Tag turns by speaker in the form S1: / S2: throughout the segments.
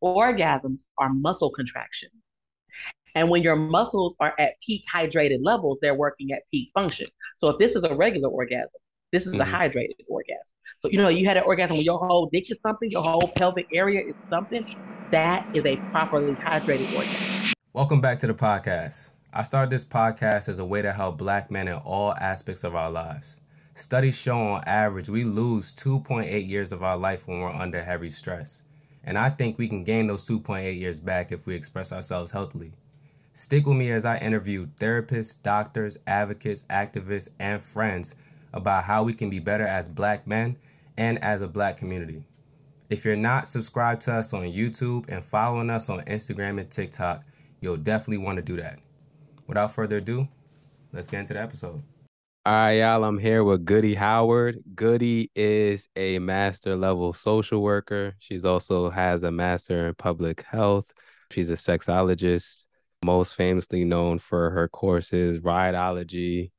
S1: Orgasms are muscle contractions. And when your muscles are at peak hydrated levels, they're working at peak function. So if this is a regular orgasm, this is a
S2: Mhm.
S1: hydrated orgasm. So, you had an orgasm when your whole dick is something, your whole pelvic area is something, that is a properly hydrated orgasm.
S2: Welcome back to the podcast. I started this podcast as a way to help Black men in all aspects of our lives. Studies show on average we lose 2.8 years of our life when we're under heavy stress. And I think we can gain those 2.8 years back if we express ourselves healthily. Stick with me as I interview therapists, doctors, advocates, activists, and friends about how we can be better as Black men and as a Black community. If you're not subscribed to us on YouTube and following us on Instagram and TikTok, you'll definitely want to do that. Without further ado, let's get into the episode. All right, y'all, I'm here with Goody Howard. Goody is a master level social worker. She's also has a master in public health. She's a sexologist, most famously known for her courses, Rideology,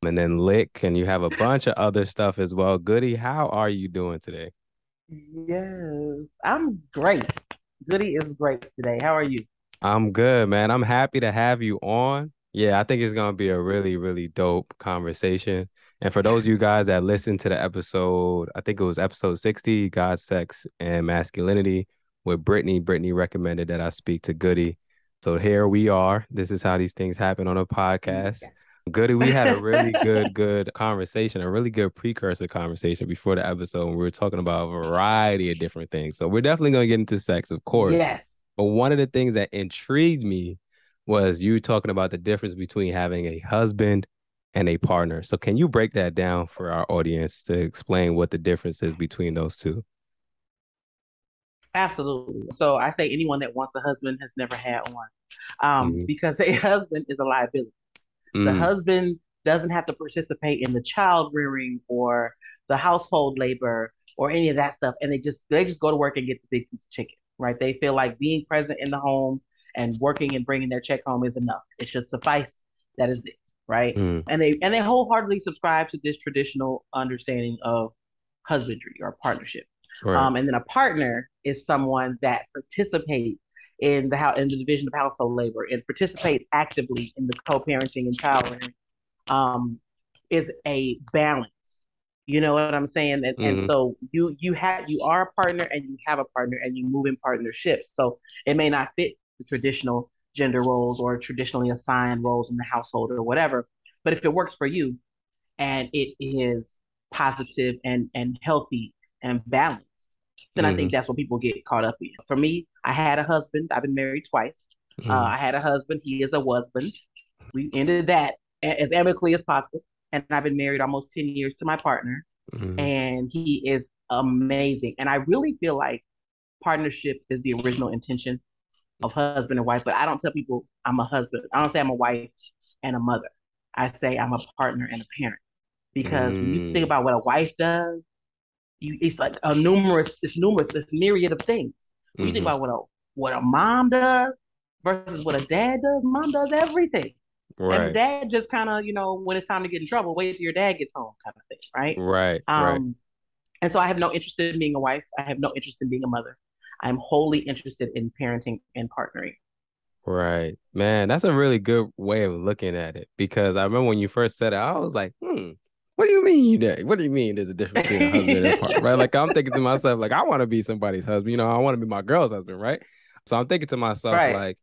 S2: and then Lick, and you have a bunch of other stuff as well. Goody, how are you doing today?
S1: Yes, I'm great. Goody is great today. How are you?
S2: I'm good, man. I'm happy to have you on. Yeah, I think it's going to be a really, really dope conversation. And for those of you guys that listened to the episode, I think it was episode 60, God, Sex, and Masculinity with Brittany. Brittany recommended that I speak to Goody. So here we are. This is how these things happen on a podcast. Goody, we had a really good conversation, a really good precursor conversation before the episode. And we were talking about a variety of different things. So we're definitely going to get into sex, of course.
S1: Yes.
S2: But one of the things that intrigued me was you talking about the difference between having a husband and a partner. So can you break that down for our audience to explain what the difference is between those two?
S1: Absolutely. So I say anyone that wants a husband has never had one.
S2: Mm-hmm.
S1: Because a husband is a liability. The
S2: Mm-hmm.
S1: husband doesn't have to participate in the child rearing or the household labor or any of that stuff. And they just go to work and get the big piece of chicken, right? They feel like being present in the home and working and bringing their check home is enough. It should suffice. That is it, right? And they wholeheartedly subscribe to this traditional understanding of husbandry or partnership.
S2: Right.
S1: And then a partner is someone that participates in the division of household labor and participates actively in the co-parenting and child rearing. Is a balance. You know what I'm saying? And
S2: Mm-hmm.
S1: so you are a partner and you have a partner and you move in partnerships. So it may not fit the traditional gender roles or traditionally assigned roles in the household or whatever, but if it works for you and it is positive and healthy and balanced, then I
S2: Mm-hmm.
S1: think that's what people get caught up in. For me, I had a husband. I've been married twice.
S2: Mm-hmm.
S1: I had a husband. He is a husband. We ended that as amicably as possible. And I've been married almost 10 years to my partner.
S2: Mm-hmm.
S1: And he is amazing. And I really feel like partnership is the original intention of husband and wife. But I don't tell people I'm a husband. I don't say I'm a wife and a mother. I say I'm a partner and a parent. Because when you think
S2: Mm-hmm.
S1: about what a wife does, it's like it's myriad of things. When you think
S2: Mm-hmm.
S1: about what a mom does versus what a dad does, mom does everything. And the
S2: Right.
S1: dad just kind of, when it's time to get in trouble, wait till your dad gets home, kind of thing, right?
S2: Right. Right.
S1: Um, and so I have no interest in being a wife. I have no interest in being a mother. I'm wholly interested in parenting and partnering.
S2: Right. Man, that's a really good way of looking at it because I remember when you first said it, I was like, what do you mean that? What do you mean there's a difference between a husband and a partner, right? Like I'm thinking to myself, like, I want to be somebody's husband, I want to be my girl's husband, right? So I'm thinking to myself,
S1: Right.
S2: like,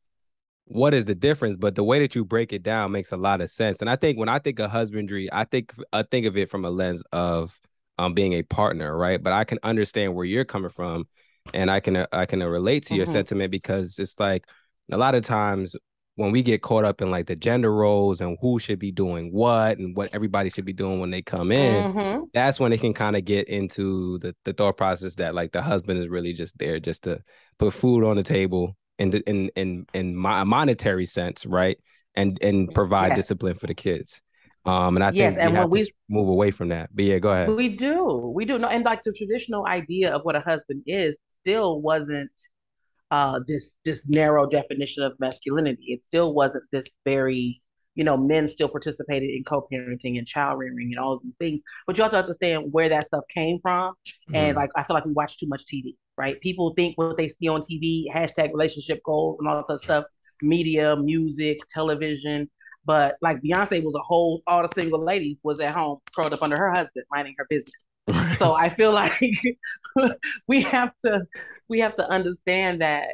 S2: what is the difference? But the way that you break it down makes a lot of sense. And I think when I think of husbandry, I think of it from a lens of being a partner, right? But I can understand where you're coming from, and I can relate to your
S1: Hmm.
S2: sentiment because it's like a lot of times when we get caught up in like the gender roles and who should be doing what and what everybody should be doing when they come in,
S1: Hmm.
S2: that's when it can kind of get into the thought process that like the husband is really just there just to put food on the table in my monetary sense, right? And provide
S1: Yes.
S2: discipline for the kids. And I
S1: Yes.
S2: think we
S1: And
S2: have
S1: when
S2: to
S1: we
S2: move away from that. But yeah, go ahead.
S1: we do know, and like the traditional idea of what a husband is still wasn't this narrow definition of masculinity. It still wasn't this very, men still participated in co-parenting and child rearing and all of these things. But you also have to understand where that stuff came from. And
S2: Mm,
S1: like I feel like we watch too much TV, right? People think what they see on TV, hashtag relationship goals and all that stuff, media, music, television. But like Beyonce was a whole, all the single ladies was at home curled up under her husband, minding her business. So I feel like we have to we have to understand that,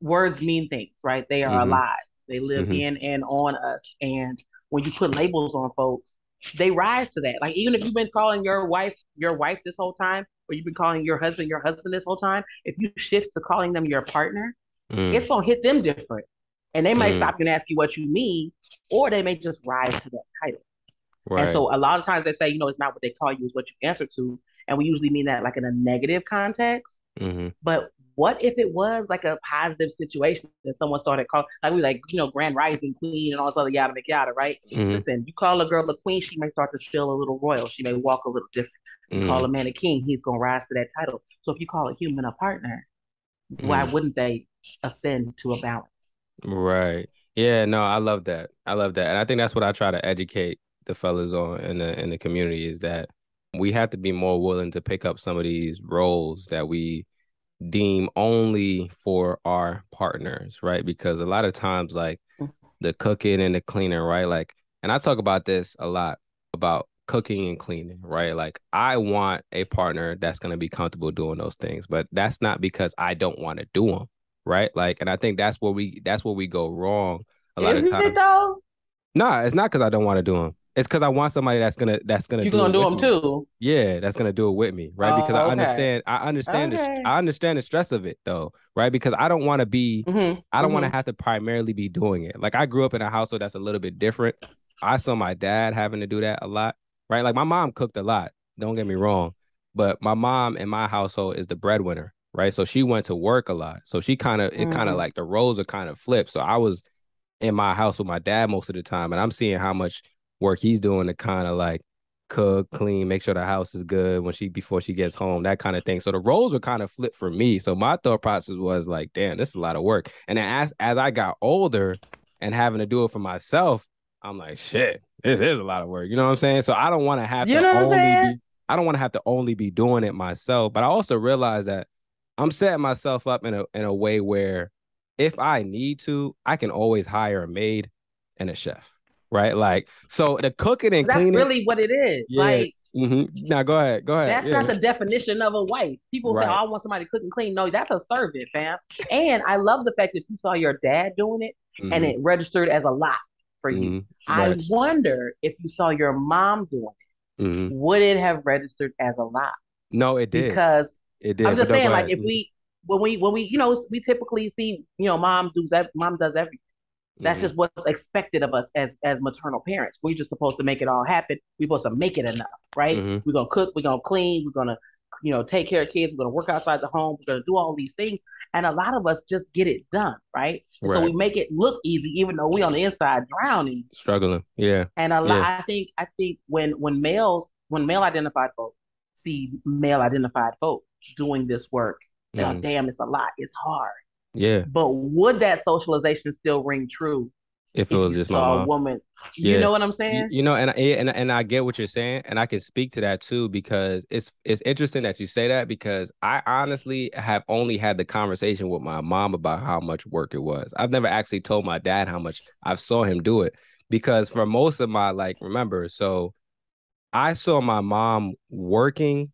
S1: words mean things, right? They are
S2: Mm-hmm.
S1: alive. They live
S2: Mm-hmm.
S1: in and on us. And when you put labels on folks, they rise to that. Like even if you've been calling your wife this whole time, or you've been calling your husband this whole time, if you shift to calling them your partner,
S2: Mm.
S1: it's gonna hit them different. And they might
S2: Mm.
S1: stop and ask you what you mean, or they may just rise to that title. And
S2: Right.
S1: so a lot of times they say, it's not what they call you, it's what you answer to. And we usually mean that like in a negative context.
S2: Mm-hmm.
S1: But what if it was like a positive situation that someone started calling, like we like, Grand Rising Queen and all this other yada yada, right?
S2: Mm-hmm.
S1: Listen, you call a girl a queen, she may start to feel a little royal. She may walk a little different. You call
S2: Mm-hmm.
S1: a man a king, he's gonna rise to that title. So if you call a human a partner, why
S2: Mm.
S1: wouldn't they ascend to a balance?
S2: Right. Yeah, no, I love that. I love that. And I think that's what I try to educate the fellas on in the community is that we have to be more willing to pick up some of these roles that we deem only for our partners, right? Because a lot of times like the cooking and the cleaning, right? Like, and I talk about this a lot about cooking and cleaning, right? Like, I want a partner that's going to be comfortable doing those things, but that's not because I don't want to do them, right? Like, and I think that's where we go wrong a lot of
S1: Isn't it
S2: times.
S1: though?
S2: Nah, it's not because I don't want to do them. It's because I want somebody that's gonna
S1: You're
S2: do
S1: gonna
S2: it
S1: do
S2: with
S1: them
S2: me.
S1: too.
S2: Yeah, that's gonna do it with me, right? Because I
S1: Oh, okay.
S2: understand, I understand this,
S1: Okay.
S2: I understand the stress of it though, right? Because
S1: Mm-hmm.
S2: I don't want to
S1: Mm-hmm.
S2: have to primarily be doing it. Like I grew up in a household that's a little bit different. I saw my dad having to do that a lot, right? Like my mom cooked a lot. Don't get me wrong, but my mom in my household is the breadwinner, right? So she went to work a lot. So it kind of
S1: Mm.
S2: like the roles are kind of flipped. So I was in my house with my dad most of the time, and I'm seeing how much work he's doing to kind of like cook, clean, make sure the house is good before she gets home, that kind of thing. So the roles were kind of flipped for me. So my thought process was like, damn, this is a lot of work. And then as I got older and having to do it for myself, I'm like, shit, this is a lot of work. You know what I'm saying? So
S1: You know what I'm saying?
S2: I don't want to have to only be doing it myself. But I also realize that I'm setting myself up in a way where if I need to, I can always hire a maid and a chef, right? Like, so the cooking and
S1: That's
S2: cleaning,
S1: really what it is.
S2: yeah.
S1: Like
S2: Now go ahead,
S1: that's not
S2: yeah,
S1: the definition of a wife. People say, "Oh,
S2: right.
S1: I want somebody to cook and clean." No, that's a servant, fam. And I love the fact that you saw your dad doing it and
S2: hmm
S1: it registered as a lot for you. I
S2: Right.
S1: wonder if you saw your mom doing it,
S2: hmm
S1: would it have registered as a lot?
S2: No, it did,
S1: Because
S2: it
S1: I'm
S2: did. But
S1: just
S2: no,
S1: saying,
S2: go
S1: like
S2: ahead.
S1: if we when we we typically see mom does everything. That's
S2: Hmm
S1: just what's expected of us as maternal parents. We're just supposed to make it all happen. We're supposed to make it enough, right?
S2: hmm
S1: We're gonna cook, we're gonna clean, we're gonna take care of kids, we're gonna work outside the home, we're gonna do all these things. And a lot of us just get it done, right? And so
S2: Right.
S1: we make it look easy, even though we on the inside drowning.
S2: Struggling. Yeah.
S1: And a lot,
S2: Yeah.
S1: I think when male identified folks see male identified folks doing this work, they're like,
S2: hmm
S1: damn, it's a lot, it's hard.
S2: Yeah.
S1: But would that socialization still ring true
S2: If it
S1: if
S2: was
S1: you
S2: just my
S1: saw a
S2: mom.
S1: woman? You
S2: Yeah.
S1: know what I'm saying?
S2: And I get what you're saying, and I can speak to that too because it's interesting that you say that because I honestly have only had the conversation with my mom about how much work it was. I've never actually told my dad how much I've saw him do it because for most of my like remember, so I saw my mom working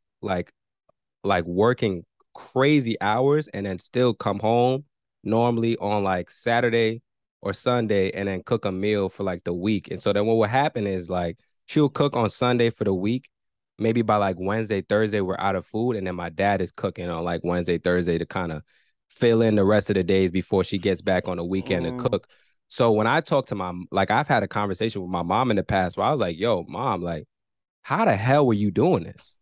S2: like working crazy hours and then still come home normally on like Saturday or Sunday and then cook a meal for like the week. And so then what would happen is like she'll cook on Sunday for the week. Maybe by like Wednesday, Thursday, we're out of food. And then my dad is cooking on like Wednesday, Thursday to kind of fill in the rest of the days before she gets back on the weekend to
S1: Mm,
S2: cook. So when I talk to like I've had a conversation with my mom in the past where I was like, yo, mom, like, how the hell were you doing this?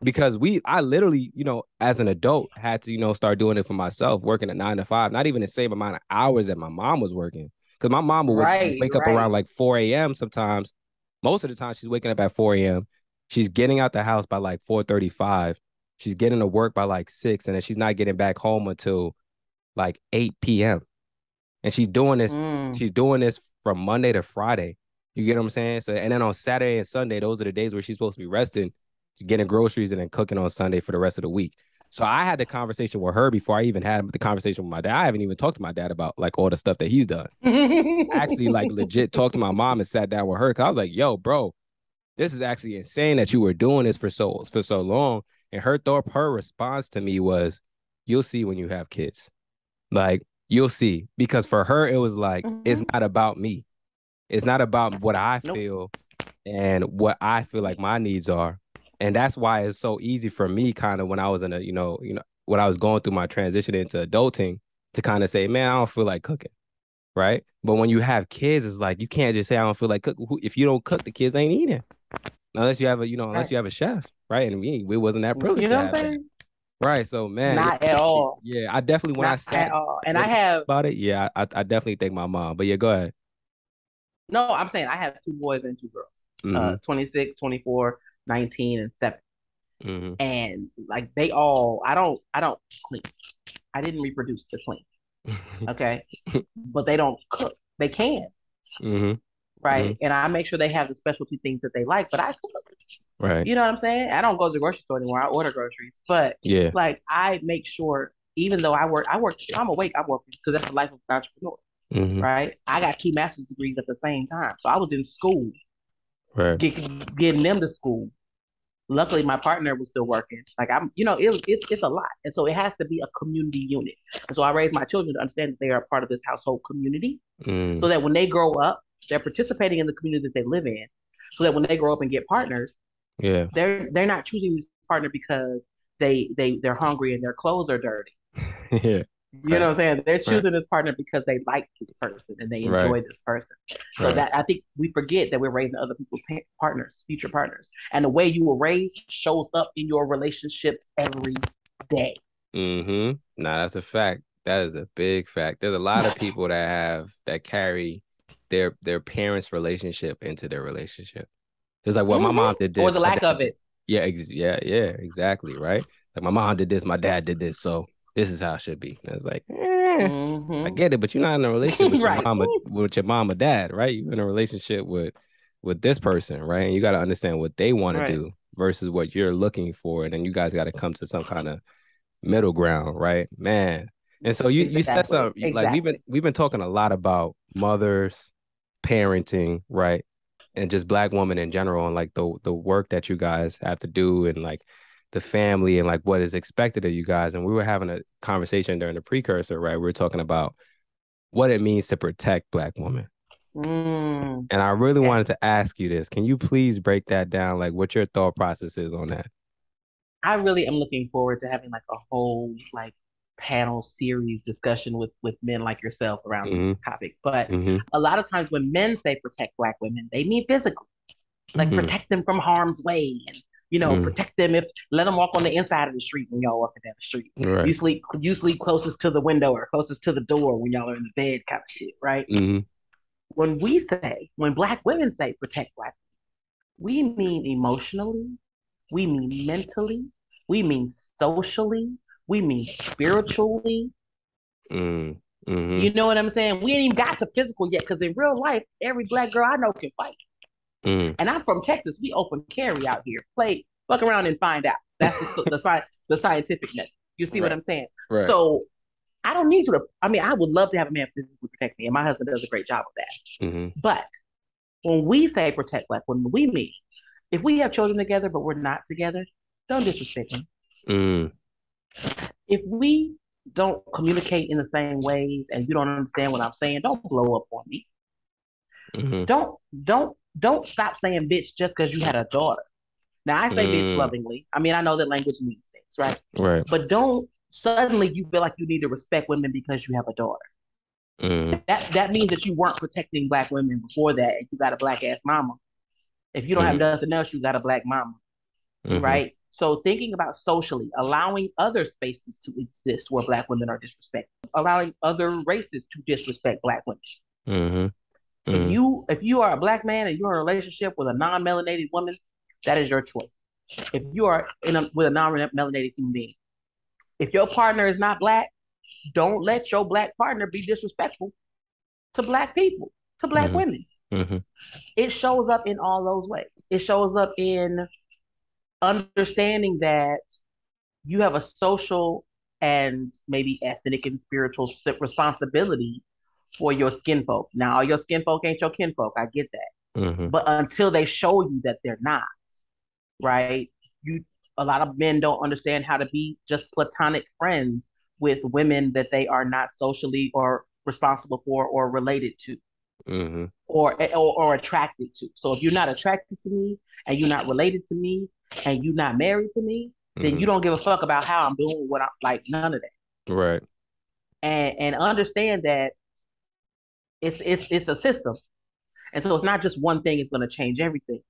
S2: Because I literally, as an adult had to, start doing it for myself, working at 9 to 5, not even the same amount of hours that my mom was working. Because my mom would
S1: right,
S2: wake up
S1: right.
S2: around like 4 a.m. sometimes. Most of the time she's waking up at 4 a.m. She's getting out the house by like 4:35. She's getting to work by like 6, and then she's not getting back home until like 8 p.m. And
S1: Mm,
S2: she's doing this from Monday to Friday. You get what I'm saying? So and then on Saturday and Sunday, those are the days where she's supposed to be resting, getting groceries and then cooking on Sunday for the rest of the week. So I had the conversation with her before I even had the conversation with my dad. I haven't even talked to my dad about like all the stuff that he's done. I actually like legit talked to my mom and sat down with her because I was like, yo, bro, this is actually insane that you were doing this for so long. And her response to me was, you'll see when you have kids. Like, you'll see. Because for her, it was like, it's not about me. It's not about what I feel and what I feel like my needs are. And that's why it's so easy for me kind of when I was in a, when I was going through my transition into adulting to kind of say, man, I don't feel like cooking. Right. But when you have kids, it's like, you can't just say, I don't feel like cooking. If you don't cook, the kids ain't eating. Unless you have unless you have a chef. Right. And we wasn't that privileged to have that. Right. So, man.
S1: Not at all.
S2: Yeah. I definitely, when
S1: not
S2: I sat
S1: at all. And I have
S2: about it, yeah, I definitely thank my mom. But yeah, go ahead.
S1: No, I'm saying I have 2 boys and 2 girls. 26, 24, 19, and 7. And like they all, I don't clean. I didn't reproduce to clean. Okay. But they don't cook. They can. Right. And I make sure they have the specialty things that they like, but I cook.
S2: Right.
S1: You know what I'm saying? I don't go to the grocery store anymore. I order groceries. But
S2: yeah,
S1: like I make sure, even though I'm awake, I'm working because that's the life of an entrepreneur. Right. I got 2 master's degrees at the same time. So I was in school,
S2: right,
S1: getting them to school. Luckily, my partner was still working. Like it's a lot, and so it has to be a community unit. And so I raised my children to understand that they are a part of this household community, so that when they grow up, they're participating in the community that they live in. So that when they grow up and get partners,
S2: yeah,
S1: they're not choosing this partner because they're hungry and their clothes are dirty.
S2: yeah.
S1: You know what I'm saying? They're choosing this partner because they like this person and they enjoy this person. So that I think we forget that we're raising other people's partners, future partners. And the way you were raised shows up in your relationships every day.
S2: Nah, that's a fact. That is a big fact. There's a lot of people that carry their parents' relationship into their relationship. It's like, well, my mom did this.
S1: Or the lack of it.
S2: Yeah, exactly, right? Like my mom did this, my dad did this, so this is how it should be. And it's like, I get it, but you're not in a relationship with your mom or dad, right? You're in a relationship with this person, right? And you got to understand what they want to do versus what you're looking for, and then you guys got to come to some kind of middle ground, right, man? And so you said something like we've been talking a lot about mothers, parenting, right? And just Black women in general, and like the work that you guys have to do, and like the family, and like what is expected of you guys. And we were having a conversation during the precursor, right? We were talking about what it means to protect Black women. And I really wanted to ask you this. Can you please break that down? Like what your thought process is on that?
S1: I really am looking forward to having like a whole like panel series discussion with men like yourself around this topic. But a lot of times when men say protect Black women, they mean physically, like protect them from harm's way, and protect them let them walk on the inside of the street when y'all walking down the street. Right. You sleep closest to the window or closest to the door when y'all are in the bed, kind of shit, right? When Black women say protect Black women, we mean emotionally, we mean mentally, we mean socially, we mean spiritually. You know what I'm saying? We ain't even got to physical yet, because in real life, every Black girl I know can fight. And I'm from Texas. We open carry out here. Fuck around and find out. That's the scientific method. You see what I'm saying? Right. So I don't need you to. I mean, I would love to have a man physically protect me, and my husband does a great job of that. But when we say protect Black women, we mean if we have children together but we're not together, don't disrespect me. If we don't communicate in the same ways and you don't understand what I'm saying, don't blow up on me. Don't stop saying bitch just because you had a daughter. Now I say bitch lovingly. I mean, I know that language means things, right? Right. But don't suddenly you feel like you need to respect women because you have a daughter. That means that you weren't protecting Black women before that, and you got a Black ass mama. If you don't have nothing else, you got a Black mama, right? So thinking about socially, allowing other spaces to exist where Black women are disrespected, allowing other races to disrespect Black women. If you are a Black man and you're in a relationship with a non-melanated woman, that is your choice. If you are with a non-melanated human being, if your partner is not Black, don't let your Black partner be disrespectful to Black people, to Black women. It shows up in all those ways. It shows up in understanding that you have a social and maybe ethnic and spiritual responsibility for your skin folk. Now, all your skin folk ain't your kin folk. I get that.
S2: Mm-hmm.
S1: But until they show you that they're not, right? You A lot of men don't understand how to be just platonic friends with women that they are not socially or responsible for or related to
S2: Mm-hmm.
S1: or attracted to. So if you're not attracted to me and you're not related to me and you're not married to me, then
S2: Mm-hmm.
S1: you don't give a fuck about how I'm doing what I'm like, none of that.
S2: Right.
S1: And understand that it's a system. And so it's not just one thing is gonna change everything.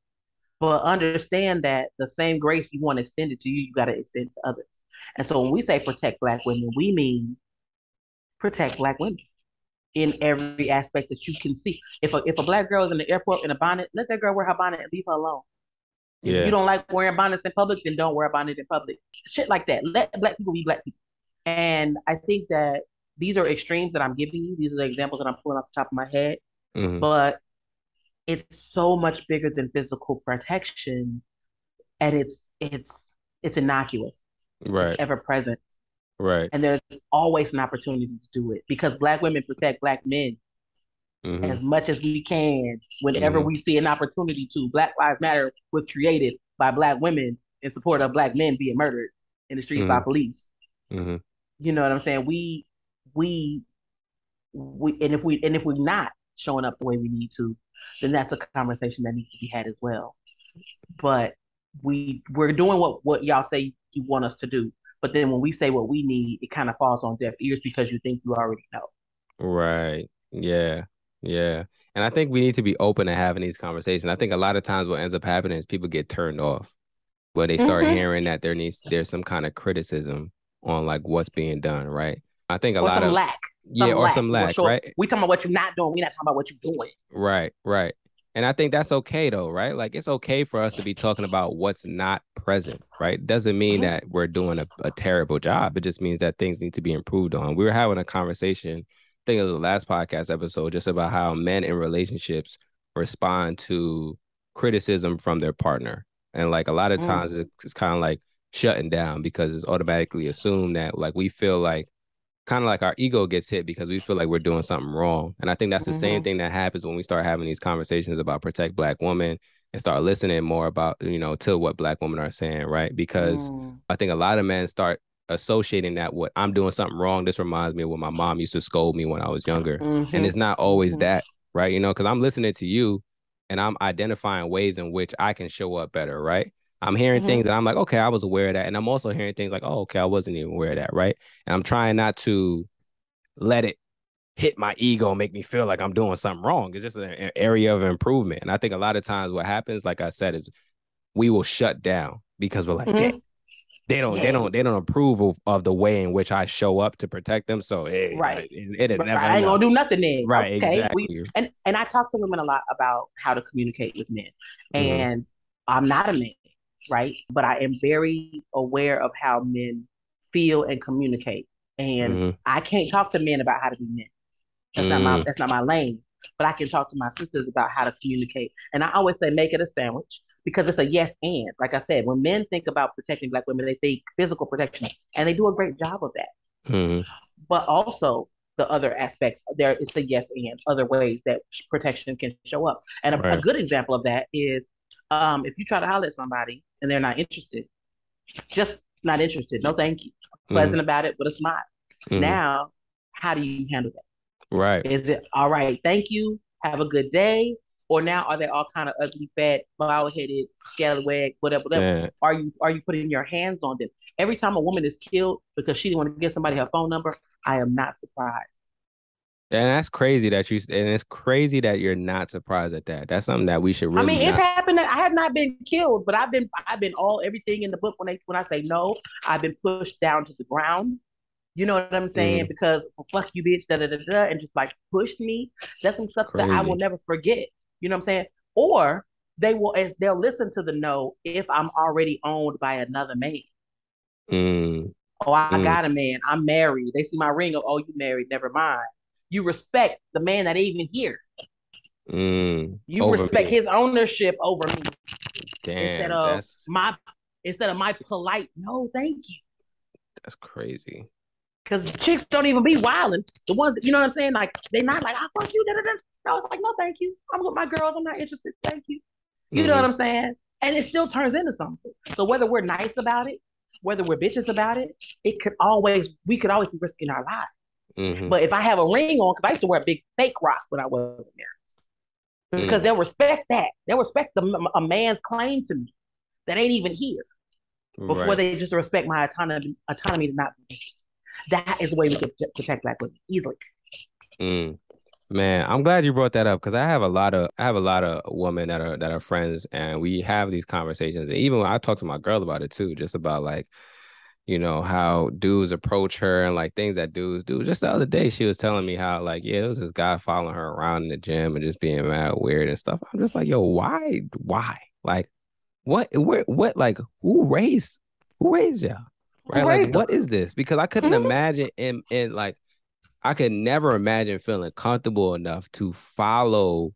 S1: But understand that the same grace you want extended to you, you gotta extend to others. And so when we say protect black women, we mean protect black women in every aspect that you can see. If a black girl is in the airport in a bonnet, let that girl wear her bonnet and leave her alone. If you
S2: Yeah.
S1: don't like wearing bonnets in public, then don't wear a bonnet in public. Shit like that. Let black people be black people. And I think that these are extremes that I'm giving you. These are the examples that I'm pulling off the top of my head.
S2: Mm-hmm.
S1: But it's so much bigger than physical protection, and it's innocuous. It's
S2: Right.
S1: ever present,
S2: Right.
S1: and there's always an opportunity to do it because black women protect black men
S2: Mm-hmm.
S1: as much as we can whenever
S2: Mm-hmm.
S1: we see an opportunity to. Black Lives Matter was created by black women in support of black men being murdered in the streets by
S2: Mm-hmm.
S1: police.
S2: Mm-hmm.
S1: You know what I'm saying? We and if we're not showing up the way we need to, then that's a conversation that needs to be had as well. But we're doing what y'all say you want us to do. But then when we say what we need, it kind of falls on deaf ears because you think you already know.
S2: Right. Yeah. Yeah. And I think we need to be open to having these conversations. I think a lot of times what ends up happening is people get turned off when they start
S1: Mm-hmm.
S2: hearing that there's some kind of criticism on like what's being done, right? I think a
S1: Or
S2: lot
S1: some
S2: of
S1: lack,
S2: yeah, or some
S1: We gonna
S2: lack,
S1: show up.
S2: right?
S1: We talking about what you're not doing. We not talking about what you're doing.
S2: Right, right. And I think that's okay though, right? Like it's okay for us to be talking about what's not present, right? Doesn't mean
S1: Mm-hmm.
S2: that we're doing a terrible job. It just means that things need to be improved on. We were having a conversation, I think it was the last podcast episode, just about how men in relationships respond to criticism from their partner. And like a lot of
S1: Mm-hmm.
S2: times it's kind of like shutting down because it's automatically assumed that like we feel like kind of like our ego gets hit because we feel like we're doing something wrong. And I think that's the same
S1: Mm-hmm.
S2: thing that happens when we start having these conversations about protect black women and start listening more about, to what black women are saying, right? Because
S1: Mm-hmm.
S2: I think a lot of men start associating that what I'm doing something wrong. This reminds me of when my mom used to scold me when I was younger. And
S1: Mm-hmm.
S2: it's not always that, right? Because I'm listening to you and I'm identifying ways in which I can show up better, right? I'm hearing
S1: Mm-hmm.
S2: things that I'm like, okay, I was aware of that. And I'm also hearing things like, oh, okay, I wasn't even aware of that, right? And I'm trying not to let it hit my ego and make me feel like I'm doing something wrong. It's just an area of improvement. And I think a lot of times what happens, like I said, is we will shut down because we're like,
S1: Mm-hmm. Yeah.
S2: they don't approve of the way in which I show up to protect them. So
S1: Right.
S2: it is
S1: Right.
S2: never
S1: I ain't
S2: enough.
S1: gonna do nothing then.
S2: Right,
S1: Okay.
S2: exactly.
S1: And I talk to women a lot about how to communicate with men.
S2: Mm-hmm.
S1: And I'm not a man, right? But I am very aware of how men feel and communicate. And
S2: Mm-hmm.
S1: I can't talk to men about how to be men.
S2: Mm-hmm.
S1: That's not my lane. But I can talk to my sisters about how to communicate. And I always say make it a sandwich because it's a yes and. Like I said, when men think about protecting black women, they think physical protection. And they do a great job of that.
S2: Mm-hmm.
S1: But also the other aspects, there is the yes and other ways that protection can show up. And a
S2: Right.
S1: good example of that is if you try to holler at somebody and they're not interested, just not interested. No, thank you.
S2: Mm-hmm.
S1: Pleasant about it with a smile.
S2: Mm-hmm.
S1: Now, how do you handle that?
S2: Right.
S1: Is it all right? Thank you. Have a good day. Or now are they all kind of ugly, fat, bald headed, scallywag, whatever, whatever?
S2: Yeah.
S1: Are you putting your hands on them? Every time a woman is killed because she didn't want to give somebody her phone number, I am not surprised.
S2: And that's crazy and it's crazy that you're not surprised at that. That's something that we should
S1: I
S2: really
S1: mean, it's
S2: not.
S1: happened that I have not been killed, but I've been all everything in the book when I say no, I've been pushed down to the ground. You know what I'm saying?
S2: Mm,
S1: Because well, fuck you, bitch, da da da da, and just like push me. That's some stuff that I will
S2: crazy.
S1: never forget. You know what I'm saying? Or they'll listen to the no if I'm already owned by another man.
S2: Mm,
S1: Oh, I
S2: mm,
S1: got a man. I'm married. They see my ring. Oh, you married? Never mind. You respect the man that ain't even here. You
S2: over
S1: respect
S2: me.
S1: his ownership over me instead
S2: Damn,
S1: of
S2: that's
S1: my instead of my polite no, thank you.
S2: That's crazy.
S1: Because chicks don't even be wilding. The ones that, you know what I'm saying? Like, they not like, I fuck you, da da da. I was like, no, thank you. I'm with my girls. I'm not interested. Thank you. You know what
S2: Mm-hmm.
S1: I'm saying? And it still turns into something. So whether we're nice about it, whether we're bitches about it, we could always be risking our lives.
S2: Mm-hmm.
S1: But if I have a ring on, because I used to wear big fake rocks when I wasn't married, because
S2: Mm.
S1: they'll respect that. They'll respect a man's claim to me that ain't even here before
S2: Right.
S1: they just respect my autonomy to not be interested. That is the way we can protect Black women easily.
S2: Mm. Man, I'm glad you brought that up because I have a lot of women that are friends and we have these conversations. And even when I talk to my girl about it too, just about like, you know, how dudes approach her and like things that dudes do. Just the other day, she was telling me how like, yeah, there was this guy following her around in the gym and just being mad weird and stuff. I'm just like, yo, why? Why? Like, like, who raised y'all? Right?
S1: Who
S2: Like,
S1: raised
S2: what
S1: us?
S2: is this? Because I couldn't
S1: Mm-hmm.
S2: imagine in like, I could never imagine feeling comfortable enough to follow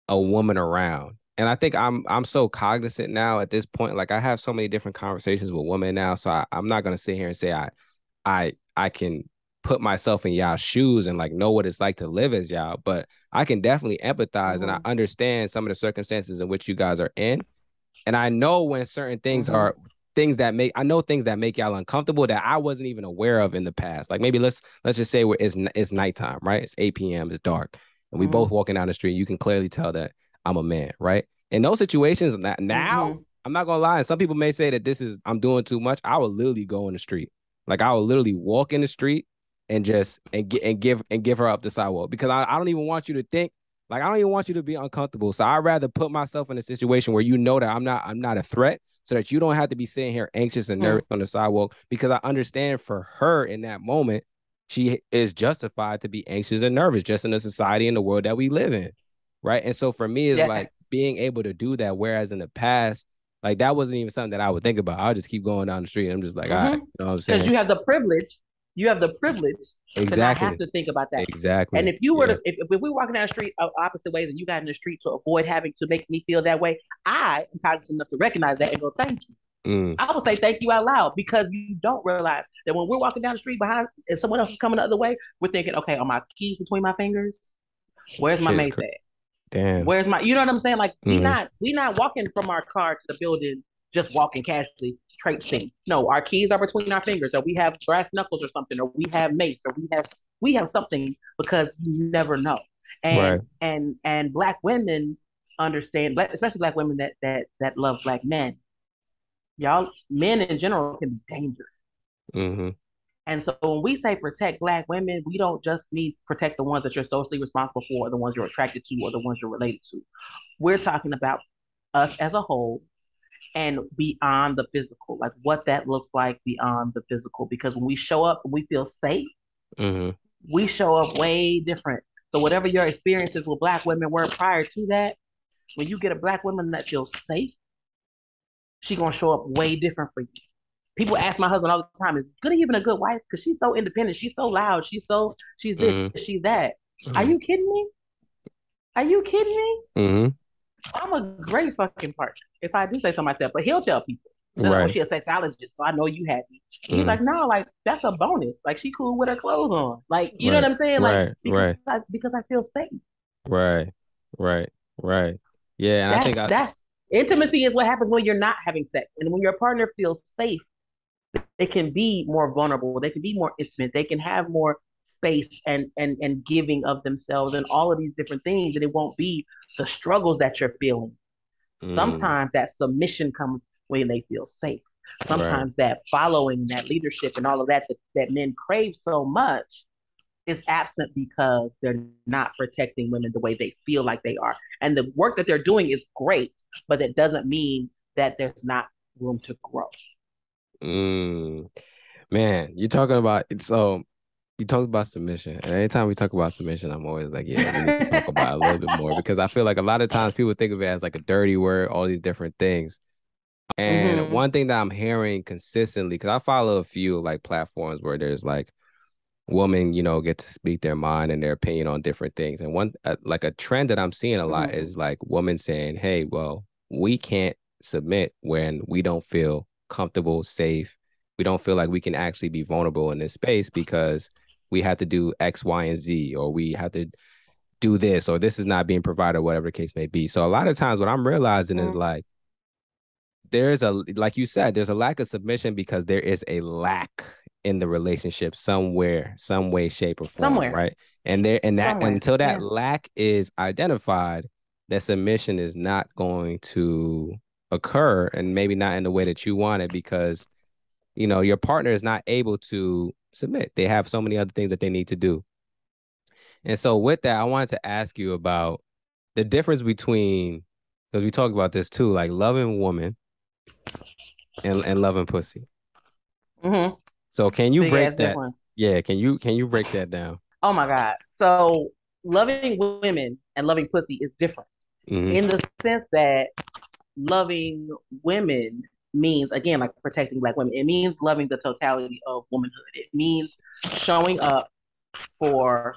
S2: a woman around. And I think I'm so cognizant now at this point. Like I have so many different conversations with women now. So I'm not gonna sit here and say I can put myself in y'all's shoes and like know what it's like to live as y'all, but I can definitely empathize and I
S1: Mm-hmm.
S2: understand some of the circumstances in which you guys are in. And I know when certain things
S1: Mm-hmm.
S2: are I know things that make y'all uncomfortable that I wasn't even aware of in the past. Like maybe let's just say it's nighttime, right? It's 8 p.m., it's dark, and we both
S1: Mm-hmm.
S2: walking down the street. You can clearly tell that I'm a man, right? In those situations, now
S1: Mm-hmm.
S2: I'm not gonna lie, and some people may say that I'm doing too much. I would literally go in the street, like I would literally walk in the street and just and give her up the sidewalk because I don't even want you to think like I don't even want you to be uncomfortable. So I'd rather put myself in a situation where you know that I'm not a threat so that you don't have to be sitting here anxious and nervous on the sidewalk because I understand for her in that moment, she is justified to be anxious and nervous just in the society and the world that we live in. Right. And so for me, it's
S1: Yeah.
S2: like being able to do that. Whereas in the past, like that wasn't even something that I would think about. I'll just keep going down the street. I'm just like, all right,
S1: Mm-hmm.
S2: you know what I'm
S1: Because
S2: saying?
S1: you have the privilege to not have
S2: Exactly.
S1: to think about that. And
S2: Exactly.
S1: if you were
S2: Yeah.
S1: to, if we were walking down the street opposite ways and you got in the street to avoid having to make me feel that way, I am cognizant enough to recognize that and go, thank you.
S2: Mm,
S1: I would say thank you out loud because you don't realize that when we're walking down the street behind and someone else is coming the other way, we're thinking, okay, are my keys between my fingers? Where's my
S2: shit is
S1: mace
S2: crazy.
S1: at?
S2: Damn.
S1: Where's my, you know what I'm saying? Like
S2: Mm-hmm.
S1: we not walking from our car to the building, just walking casually, traipsing. No, our keys are between our fingers, or we have brass knuckles or something, or we have mace, or we have something because you never know.
S2: Right.
S1: And black women understand, especially black women that love black men. Y'all, men in general can be dangerous.
S2: Mm-hmm.
S1: And so when we say protect black women, we don't just mean protect the ones that you're socially responsible for, or the ones you're attracted to, or the ones you're related to. We're talking about us as a whole and beyond the physical, like what that looks like beyond the physical. Because when we show up and we feel safe,
S2: Mm-hmm.
S1: we show up way different. So whatever your experiences with black women were prior to that, when you get a black woman that feels safe, she's gonna show up way different for you. People ask my husband all the time, is Goody even a good wife? Because she's so independent, she's so loud, she's this,
S2: Mm-hmm.
S1: she's that. Are
S2: Mm-hmm.
S1: you kidding me? Are you kidding me?
S2: Mm-hmm.
S1: I'm a great fucking partner, if I do say so myself. But he'll tell people, oh,
S2: Right.
S1: she a sexologist, so I know you happy. And he's
S2: Mm-hmm.
S1: like, no, like that's a bonus. Like she cool with her clothes on. Like, you know what
S2: Right.
S1: I'm saying? Like
S2: Right. Right.
S1: because I feel safe.
S2: Right. Right. Right. Yeah, and I think I
S1: That's intimacy is what happens when you're not having sex. And when your partner feels safe, they can be more vulnerable, they can be more intimate, they can have more space and giving of themselves and all of these different things, and it won't be the struggles that you're feeling.
S2: mm,
S1: Sometimes that submission comes when they feel safe.
S2: right.
S1: Sometimes that following, that leadership, and all of that men crave so much is absent because they're not protecting women the way they feel like they are. And the work that they're doing is great, but it doesn't mean that there's not room to grow.
S2: Mm. Man, you're talking about it. So you talked about submission. And anytime we talk about submission, I'm always like, yeah, we need to talk about it a little bit more because I feel like a lot of times people think of it as like a dirty word, all these different things. And
S1: Mm-hmm.
S2: one thing that I'm hearing consistently, because I follow a few like platforms where there's like women, you know, get to speak their mind and their opinion on different things. And one like a trend that I'm seeing a lot
S1: Mm-hmm.
S2: is like women saying, "Hey, well, we can't submit when we don't feel comfortable, safe, we don't feel like we can actually be vulnerable in this space because we have to do X, Y, and Z, or we have to do this, or this is not being provided, whatever the case may be. So a lot of times what I'm realizing is like, like you said, there's a lack of submission because there is a lack in the relationship somewhere, some way, shape, or form,
S1: Somewhere.
S2: right? And that
S1: Somewhere.
S2: until that
S1: Yeah.
S2: lack is identified, that submission is not going to occur, and maybe not in the way that you want it, because your partner is not able to submit. They have so many other things that they need to do. And so with that, I wanted to ask you about the difference between, because we talked about this too, like loving woman and loving pussy.
S1: Mm-hmm.
S2: So can you
S1: Big ass
S2: break that?
S1: difference.
S2: Yeah, can you break that down?
S1: Oh my God. So loving women and loving pussy is different
S2: Mm-hmm.
S1: in the sense that loving women means, again, like protecting Black women. It means loving the totality of womanhood. It means showing up for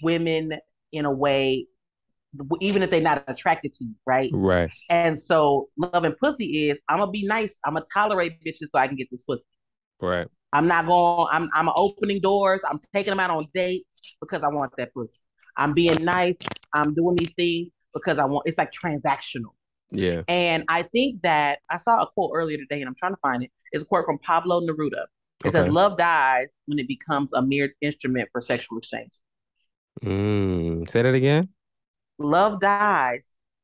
S1: women in a way, even if they're not attracted to you, right?
S2: Right.
S1: And so loving pussy is, I'm gonna be nice. I'm gonna tolerate bitches so I can get this pussy.
S2: Right.
S1: I'm not going. I'm opening doors. I'm taking them out on dates because I want that pussy. I'm being nice. I'm doing these things because I want. It's like transactional.
S2: Yeah.
S1: And I think that I saw a quote earlier today, and I'm trying to find it. It's a quote from Pablo Neruda. It says,
S2: Okay.
S1: "Love dies when it becomes a mere instrument for sexual exchange.
S2: Say that again.
S1: Love dies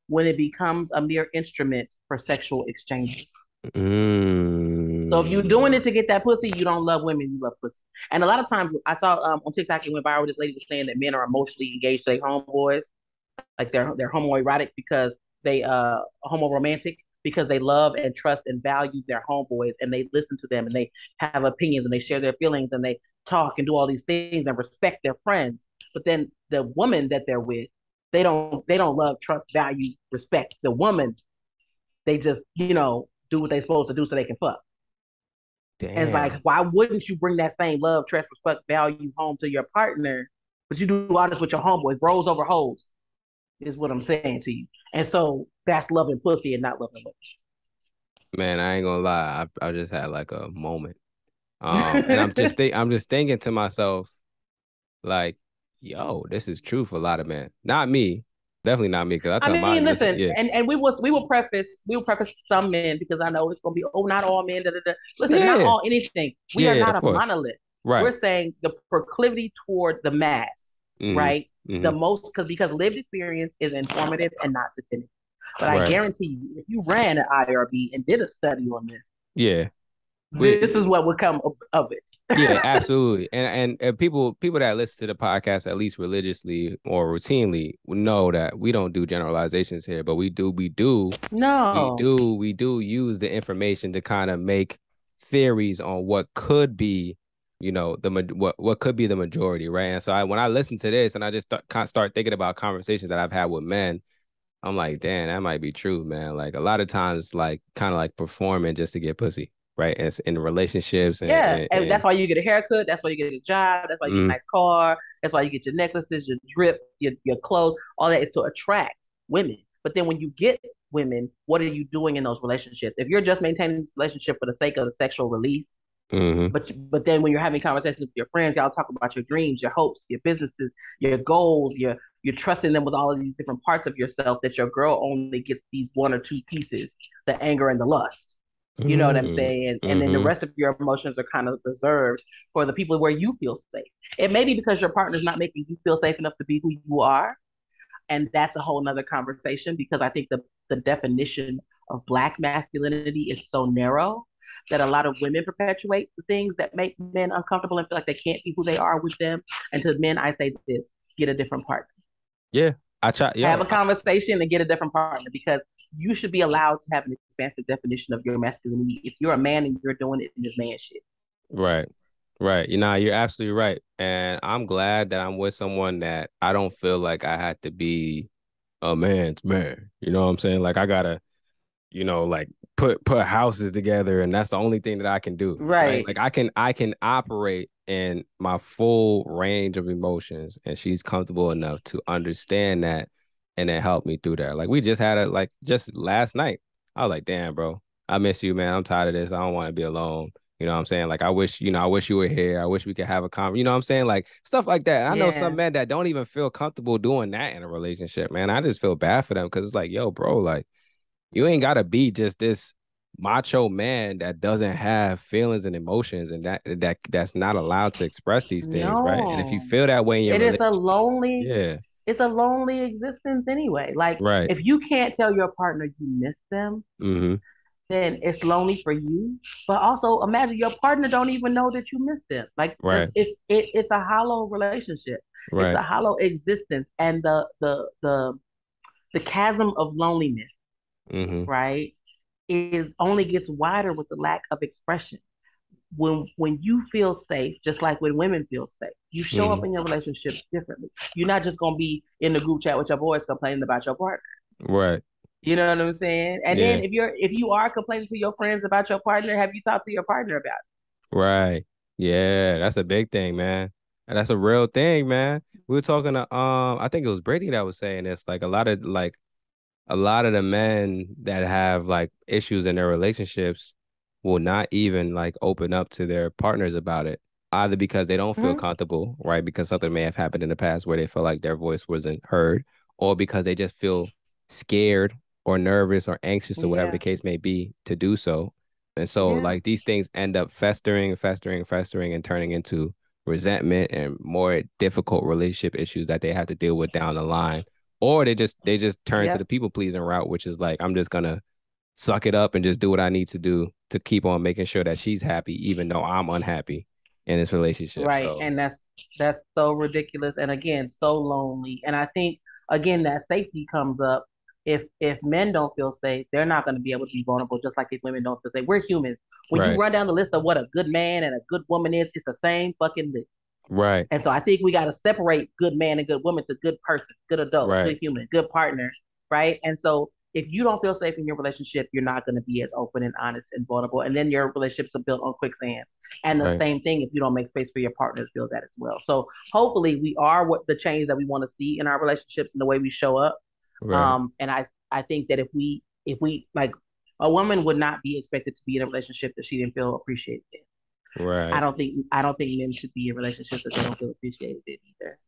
S1: when it becomes a mere instrument for sexual exchanges." So if you're doing it
S2: Mm.
S1: to get that pussy, you don't love women, you love pussy. And a lot of times I saw on TikTok, it went viral. This lady was saying that men are emotionally engaged to their homeboys, like they're homoerotic because they homoromantic because they love and trust and value their homeboys, and they listen to them, and they have opinions, and they share their feelings, and they talk and do all these things and respect their friends. But then the woman that they're with, they don't love, trust, value, respect the woman. They just do what they're supposed to do so they can fuck. And it's like,
S2: Damn.
S1: why wouldn't you bring that same love, trust, respect, value home to your partner? But you do all this with your homeboys, bros over hoes, is what I'm saying to you. And so that's loving pussy and not loving
S2: Man, I ain't gonna lie. I just had like a moment. And
S1: women.
S2: I'm just thinking to myself, like, yo, this is true for a lot of men. Not me. Definitely not me, because I
S1: I
S2: tell my
S1: mean,
S2: listen,
S1: listen,
S2: yeah.
S1: and we will preface some men because I know it's gonna be, oh, not all men. Da, da, da. Listen, not
S2: Yeah.
S1: all anything. We are
S2: Yeah,
S1: not
S2: of
S1: a
S2: course.
S1: monolith.
S2: Right.
S1: We're saying the proclivity toward the mass,
S2: Mm-hmm.
S1: right? The
S2: Mm-hmm.
S1: most because lived experience is informative and not definitive. But I
S2: Right.
S1: guarantee you, if you ran an IRB and did a study on this,
S2: Yeah.
S1: this is what would come of it.
S2: Yeah, absolutely. And people that listen to the podcast at least religiously or routinely know that we don't do generalizations here, but
S1: No.
S2: we do use the information to kind of make theories on what could be, what could be the majority, right? And so when I listen to this and I just start thinking about conversations that I've had with men, I'm like, damn, that might be true, man. Like a lot of times, like kind of like performing just to get pussy, right? It's in relationships
S1: Yeah, and
S2: and
S1: that's why you get a haircut. That's why you get a job. That's why you get a
S2: mm,
S1: nice car. That's why you get your necklaces, your drip, your clothes. All that is to attract women. But then when you get women, what are you doing in those relationships? If you're just maintaining this relationship for the sake of the sexual release,
S2: hmm
S1: but then when you're having conversations with your friends, y'all talk about your dreams, your hopes, your businesses, your goals, you're trusting them with all of these different parts of yourself that your girl only gets these one or two pieces, the anger and the lust. You know what I'm
S2: mm,
S1: saying? And then the
S2: hmm
S1: rest of your emotions are kind of reserved for the people where you feel safe. It may be because your partner's not making you feel safe enough to be who you are. And that's a whole nother conversation because I think the definition of Black masculinity is so narrow that a lot of women perpetuate the things that make men uncomfortable and feel like they can't be who they are with them. And to men, I say this: get a different partner.
S2: Yeah, I try.
S1: Have
S2: Yo,
S1: a conversation and get a different partner because you should be allowed to have an expansive definition of your masculinity. If you're a man and you're doing it in this man shit.
S2: right, right. You're absolutely right, and I'm glad that I'm with someone that I don't feel like I had to be a man's man. You know what I'm saying? Like I gotta, like put houses together, and that's the only thing that I can do, right?
S1: Right.
S2: Like I can operate in my full range of emotions, and she's comfortable enough to understand that, and then help me through that. Like we just had just last night. I was like, damn, bro, I miss you, man. I'm tired of this. I don't want to be alone. You know what I'm saying? Like, I wish you were here. I wish we could have a conversation. You know what I'm saying? Like stuff like that. And I know some
S1: Yeah.
S2: men that don't even feel comfortable doing that in a relationship, man. I just feel bad for them because it's like, yo, bro, like you ain't gotta be just this macho man that doesn't have feelings and emotions and that's not allowed to express these things, right? And if you
S1: No.
S2: feel that way in your
S1: It is a
S2: relationship,
S1: lonely,
S2: yeah,
S1: it's a lonely existence anyway. Like
S2: right.
S1: if you can't tell your partner you miss them,
S2: Mm-hmm.
S1: then it's lonely for you. But also imagine your partner don't even know that you miss them. Like
S2: Right.
S1: it's a hollow relationship. It's
S2: Right.
S1: a hollow existence. And the chasm of loneliness,
S2: Mm-hmm.
S1: right, is only gets wider with the lack of expression. When you feel safe, just like when women feel safe, you show up
S2: Mm-hmm.
S1: in your relationships differently. You're not just gonna be in the group chat with your boys complaining about your partner.
S2: Right.
S1: You know what I'm saying? And then
S2: Yeah.
S1: if you are complaining to your friends about your partner, have you talked to your partner about
S2: Right. Yeah. That's a big thing, man. And that's a real thing, man. We were talking to I think it was Brady that was saying this. Like a lot of the men that have like issues in their relationships will not even like open up to their partners about it, either because they don't
S1: it?
S2: feel comfortable, right? Because something may have happened in the past where they feel like their voice wasn't heard, or because they just feel scared or nervous or anxious or whatever the
S1: Yeah,
S2: case may be to do so. And so
S1: yeah,
S2: like these things end up festering, festering, festering, and turning into resentment and more difficult relationship issues that they have to deal with down the line, or they just turn to
S1: yeah.
S2: the people pleasing route, which is like I'm just gonna suck it up and just do what I need to do to keep on making sure that she's happy, even though I'm unhappy in this relationship.
S1: Right.
S2: So
S1: And that's so ridiculous and again, so lonely. And I think again that safety comes up. If men don't feel safe, they're not going to be able to be vulnerable just like if women don't feel safe. We're humans. When you
S2: right,
S1: run down the list of what a good man and a good woman is, it's the same fucking list.
S2: right,
S1: And so I think we got to separate good man and good woman to good person, good adult,
S2: right,
S1: good human, good partner, right? And so if you don't feel safe in your relationship, you're not going to be as open and honest and vulnerable. And then your relationships are built on quicksand. And the
S2: right,
S1: same thing if you don't make space for your partner to feel that as well. So hopefully we are what the change that we want to see in our relationships and the way we show up.
S2: right,
S1: And I think that if we like a woman would not be expected to be in a relationship that she didn't feel appreciated in.
S2: right.
S1: I don't think men should be in relationships that they don't feel appreciated in either.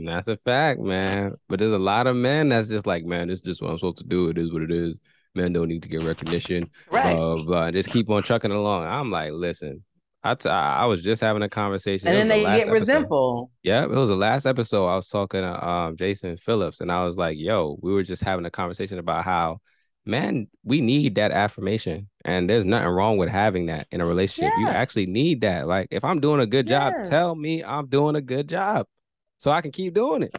S2: That's a fact, man. But there's a lot of men that's just like, man, this is just what I'm supposed to do. It is what it is. Men don't need to get recognition.
S1: Right.
S2: Blah blah. Blah. Just keep on trucking along. I'm like, listen, I was just having a conversation.
S1: And
S2: It was
S1: then
S2: the
S1: they
S2: last
S1: get
S2: episode.
S1: resentful.
S2: Yeah, it was the last episode. I was talking to Jason Phillips, and I was like, yo, we were just having a conversation about how, man, we need that affirmation. And there's nothing wrong with having that in a relationship. You
S1: Yeah.
S2: actually need that. Like, if I'm doing a good job,
S1: Yes.
S2: tell me I'm doing a good job so I can keep doing it.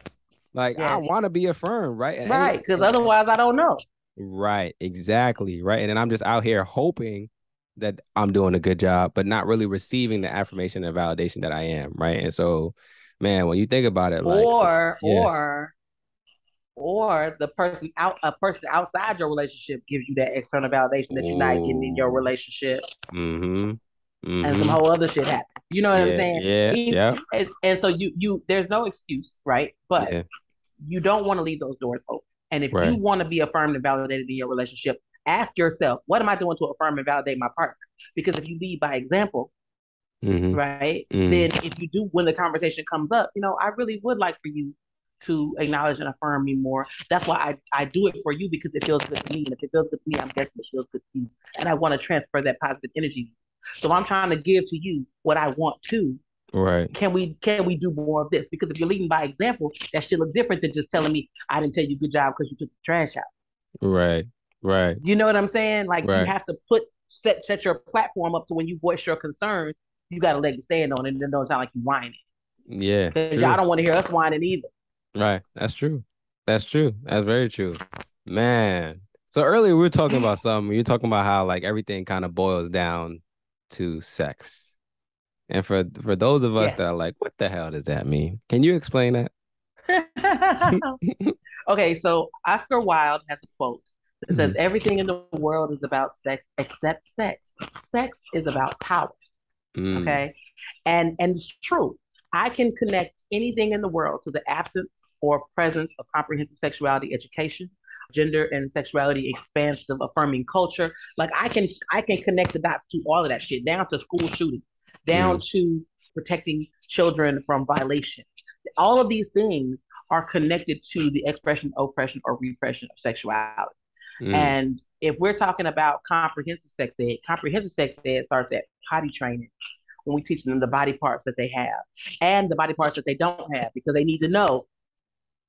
S2: Like, I
S1: Yes.
S2: want to be affirmed, right? And
S1: Right. Because
S2: and
S1: otherwise I don't know.
S2: right, exactly, right. And then I'm just out here hoping that I'm doing a good job, but not really receiving the affirmation and validation that I am, right? And so, man, when you think about it, like,
S1: Or
S2: yeah,
S1: or or a person outside your relationship gives you that external validation that you're not getting in your
S2: oh,
S1: relationship
S2: mm-hmm,
S1: and some
S2: mm-hmm,
S1: whole other shit happens. You know what I'm
S2: yeah,
S1: saying?
S2: yeah, yeah,
S1: And so you there's no excuse, right? But
S2: yeah,
S1: you don't want to leave those doors open. And if you
S2: right,
S1: want to be affirmed and validated in your relationship, ask yourself, what am I doing to affirm and validate my partner? Because if you lead by example,
S2: mm-hmm,
S1: right,
S2: mm-hmm,
S1: then if you do, when the conversation comes up, I really would like for you to acknowledge and affirm me more. That's why I do it for you because it feels good to me. And if it feels good to me, I'm guessing it feels good to you. And I want to transfer that positive energy. So I'm trying to give to you what I want to.
S2: right,
S1: Can we do more of this? Because if you're leading by example, that should look different than just telling me I didn't tell you good job because you took the trash out.
S2: right, right,
S1: You know what I'm saying? Like you
S2: right,
S1: have to set your platform up so when you voice your concerns, you got a leg to stand on, and it don't sound like you whining
S2: yeah,
S1: because y'all
S2: true,
S1: don't want to hear us whining either.
S2: right. That's true. That's true. That's very true, man. So earlier we were talking about something. You were talking about how like everything kind of boils down to sex. And for those of us
S1: Yes.
S2: that are like, what the hell does that mean? Can you explain that?
S1: Okay, so Oscar Wilde has a quote that says
S2: Mhm.
S1: everything in the world is about sex except sex. Sex is about power.
S2: Mm,
S1: Okay. And it's true. I can connect anything in the world to the absence or presence of comprehensive sexuality education. gender and sexuality expansive, affirming culture. Like I can connect the dots to all of that shit, down to school shootings, down to protecting children from violation. All of these things are connected to the expression, oppression, or repression of sexuality. And if we're talking about comprehensive sex ed starts at potty training when we teach them the body parts that they have and the body parts that they don't have, because they need to know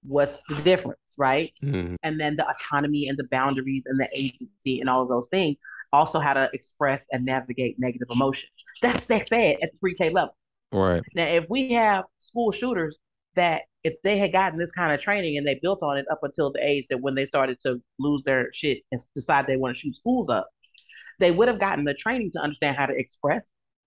S1: what's the difference, right? And then the autonomy and the boundaries and the agency and all of those things. Also, how to express and navigate negative emotions. That's sex ed at the pre-K level.
S2: Right.
S1: Now, if we have school shooters that if they had gotten this kind of training and they built on it up until the age that when they started to lose their shit and decide they want to shoot schools up, they would have gotten the training to understand how to express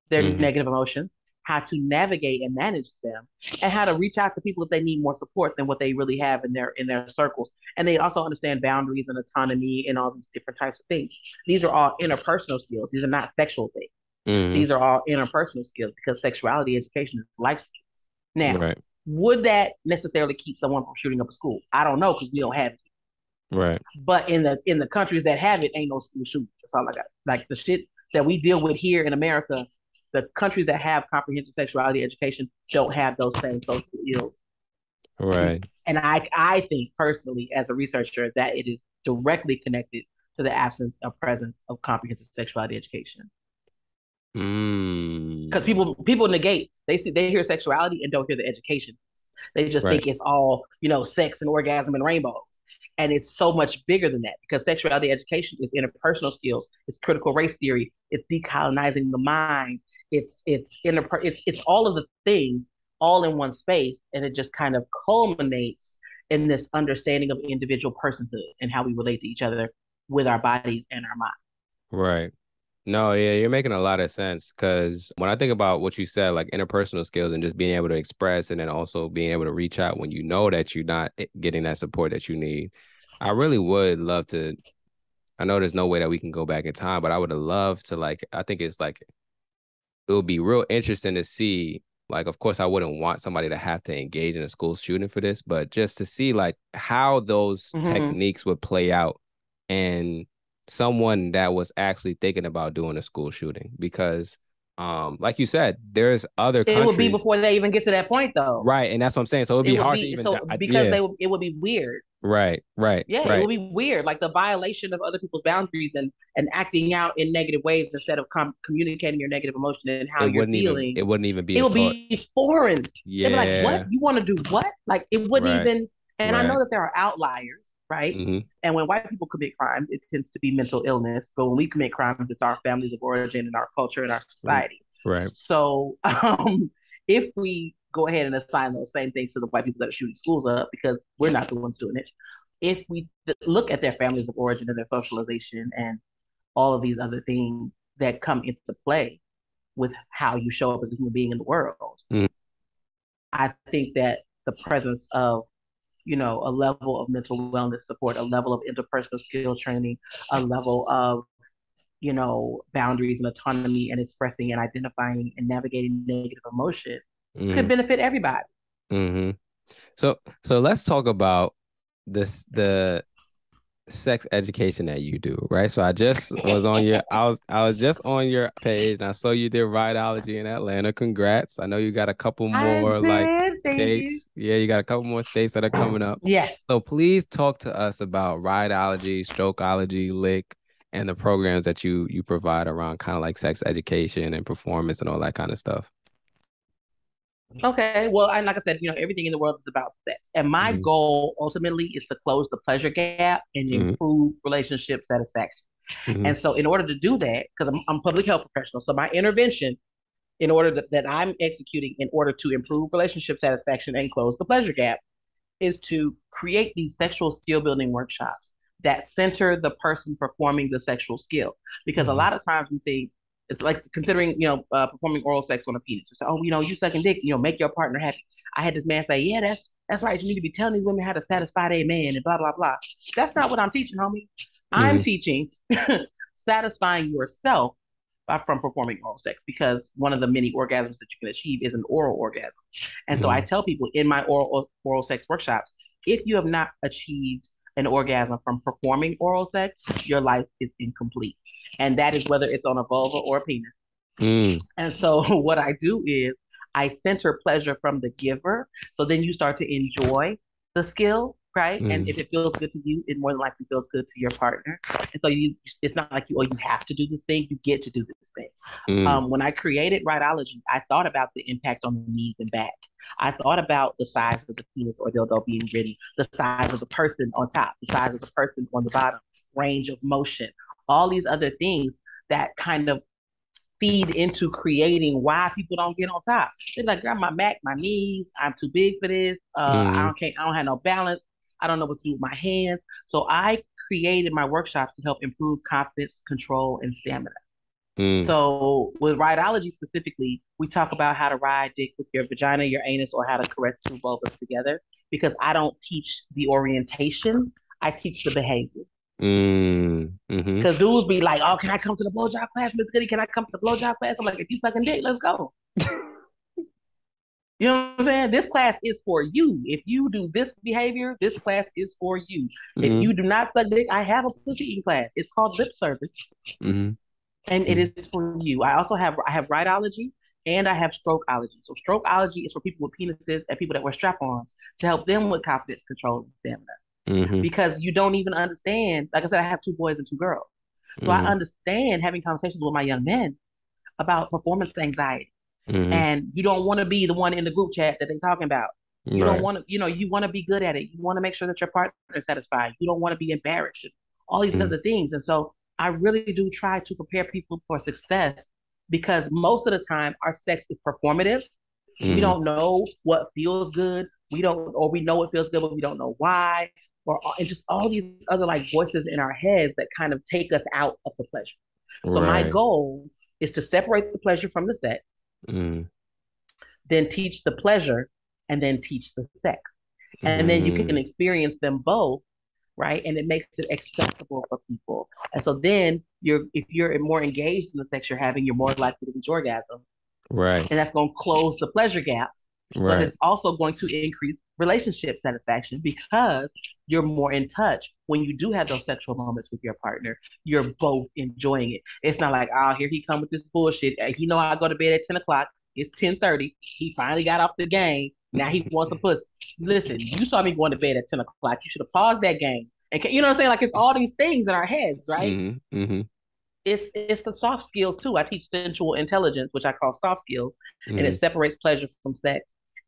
S1: their negative emotions, how to navigate and manage them, and how to reach out to people if they need more support than what they really have in their circles. And they also understand boundaries and autonomy and all these different types of things. These are all interpersonal skills. These are not sexual things. These are all interpersonal skills because sexuality education is life skills. Now, would that necessarily keep someone from shooting up a school? I don't know because we don't have it.
S2: Right.
S1: But in the countries that have it, ain't no school shooting. That's all I got. Like the shit that we deal with here in America, the countries that have comprehensive sexuality education don't have those same social ills.
S2: Right.
S1: And I think personally, as a researcher, that it is directly connected to the absence of presence of comprehensive sexuality education. Because people negate. They hear sexuality and don't hear the education. They just think it's all, sex and orgasm and rainbows. And it's so much bigger than that because sexuality education is interpersonal skills. It's critical race theory. It's decolonizing the mind. It's all of the things all in one space. And it just kind of culminates in this understanding of individual personhood and how we relate to each other with our bodies and our minds.
S2: Right. No, yeah, you're making a lot of sense because when I think about what you said, like interpersonal skills and just being able to express and then also being able to reach out when you know that you're not getting that support that you need, I really would love to. I know there's no way that we can go back in time, but I would love to, I think it would be real interesting to see, of course, I wouldn't want somebody to have to engage in a school shooting for this, but just to see how those techniques would play out and someone that was actually thinking about doing a school shooting because like you said, there's other countries.
S1: It would be before they even get to that point though.
S2: Right. And that's what I'm saying. So it would be hard to even
S1: it would be weird.
S2: Right.
S1: Yeah, it would be weird. Like the violation of other people's boundaries and acting out in negative ways instead of communicating your negative emotion and how you're feeling.
S2: It wouldn't even be.
S1: It would be foreign.
S2: Yeah.
S1: They'd be like, what? You want to do what? Like it wouldn't even. And I know that there are outliers. Right. And when white people commit crimes, it tends to be mental illness. But when we commit crimes, it's our families of origin and our culture and our society.
S2: Right.
S1: So if we go ahead and assign those same things to the white people that are shooting schools up, because we're not the ones doing it, if we look at their families of origin and their socialization and all of these other things that come into play with how you show up as a human being in the world, I think that the presence of a level of mental wellness support, a level of interpersonal skill training, a level of, boundaries and autonomy and expressing and identifying and navigating negative emotion could benefit everybody.
S2: So let's talk about the sex education that you do, right? So I just was on I was just on your page and I saw you did rideology in Atlanta. Congrats. I know you got a couple more states. Yeah, you got a couple more states that are coming up.
S1: Yes.
S2: So please talk to us about rideology, strokeology, lick, and the programs that you provide around kind of like sex education and performance and all that kind of stuff.
S1: Okay, well, and like I said, everything in the world is about sex. And my goal ultimately is to close the pleasure gap and improve relationship satisfaction. And so in order to do that, because I'm a public health professional, so my intervention in order that I'm executing in order to improve relationship satisfaction and close the pleasure gap is to create these sexual skill building workshops that center the person performing the sexual skill. Because a lot of times we think, it's like considering, performing oral sex on a penis. So, you sucking dick, make your partner happy. I had this man say, yeah, that's right. You need to be telling these women how to satisfy their man and blah, blah, blah. That's not what I'm teaching, homie. I'm teaching satisfying yourself from performing oral sex because one of the many orgasms that you can achieve is an oral orgasm. And so I tell people in my oral sex workshops, if you have not achieved an orgasm from performing oral sex, your life is incomplete. And that is whether it's on a vulva or a penis.
S2: Mm.
S1: And so what I do is I center pleasure from the giver. So then you start to enjoy the skill, right? And if
S2: Mm.
S1: it feels good to you, it more than likely feels good to your partner. And so it's not like you have to do this thing. You get to do this thing.
S2: Mm.
S1: When I created Rideology, I thought about the impact on the knees and back. I thought about the size of the penis or dildo being ridden, the size of the person on top, the size of the person on the bottom, range of motion, all these other things that kind of feed into creating why people don't get on top. They're like, grab my back, my knees, I'm too big for this.
S2: Mm.
S1: I don't have no balance. I don't know what to do with my hands. So I created my workshops to help improve confidence, control, and stamina.
S2: Mm.
S1: So with rideology specifically, we talk about how to ride dick with your vagina, your anus, or how to caress two vulvas together. Because I don't teach the orientation, I teach the behavior.
S2: Mm. Mm-hmm.
S1: Because dudes be like, oh, can I come to the blowjob class, Miss Goody? Can I come to the blowjob class? I'm like, if you sucking dick, let's go. You know what I'm saying? This class is for you. If you do this behavior, this class is for you. If
S2: Mm-hmm.
S1: you do not suck dick, I have a pussy eating class. It's called lip service,
S2: Mm-hmm.
S1: and it
S2: Mm-hmm.
S1: is for you. I have rideology and I have strokeology. So strokeology is for people with penises and people that wear strap-ons to help them with confidence, control, and stamina.
S2: Mm-hmm.
S1: Because you don't even understand. Like I said, I have two boys and two girls. So I
S2: Mm-hmm.
S1: understand having conversations with my young men about performance anxiety.
S2: Mm-hmm.
S1: And you don't want to be the one in the group chat that they're talking about. You don't
S2: Right.
S1: want to, you want to be good at it. You want to make sure that your partner is satisfied. You don't want to be embarrassed. All these
S2: Mm.
S1: other things. And so I really do try to prepare people for success because most of the time our sex is performative. We
S2: Mm.
S1: don't know what feels good. We don't, or we know it feels good, but we don't know why. Or and just all these other like voices in our heads that kind of take us out of the pleasure. So my
S2: Right.
S1: goal is to separate the pleasure from the sex,
S2: Mm.
S1: then teach the pleasure, and then teach the sex. And then you can
S2: Mm.
S1: experience them both, right? And it makes it accessible for people. And so then if you're more engaged in the sex you're having, you're more likely to reach orgasm.
S2: Right.
S1: And that's going to close the pleasure gap, but
S2: Right.
S1: it's also going to increase relationship satisfaction because you're more in touch when you do have those sexual moments with your partner. You're both enjoying it. It's not like, oh, here he come with this bullshit. He know I go to bed at 10 o'clock. It's 10:30. He finally got off the game. Now he wants to put. Listen, you saw me going to bed at 10 o'clock. You should have paused that game. And you know what I'm saying? Like it's all these things in our heads, right?
S2: Mm-hmm. Mm-hmm.
S1: It's the soft skills too. I teach sensual intelligence, which I call soft skills, and
S2: Mm-hmm.
S1: it separates pleasure from sex.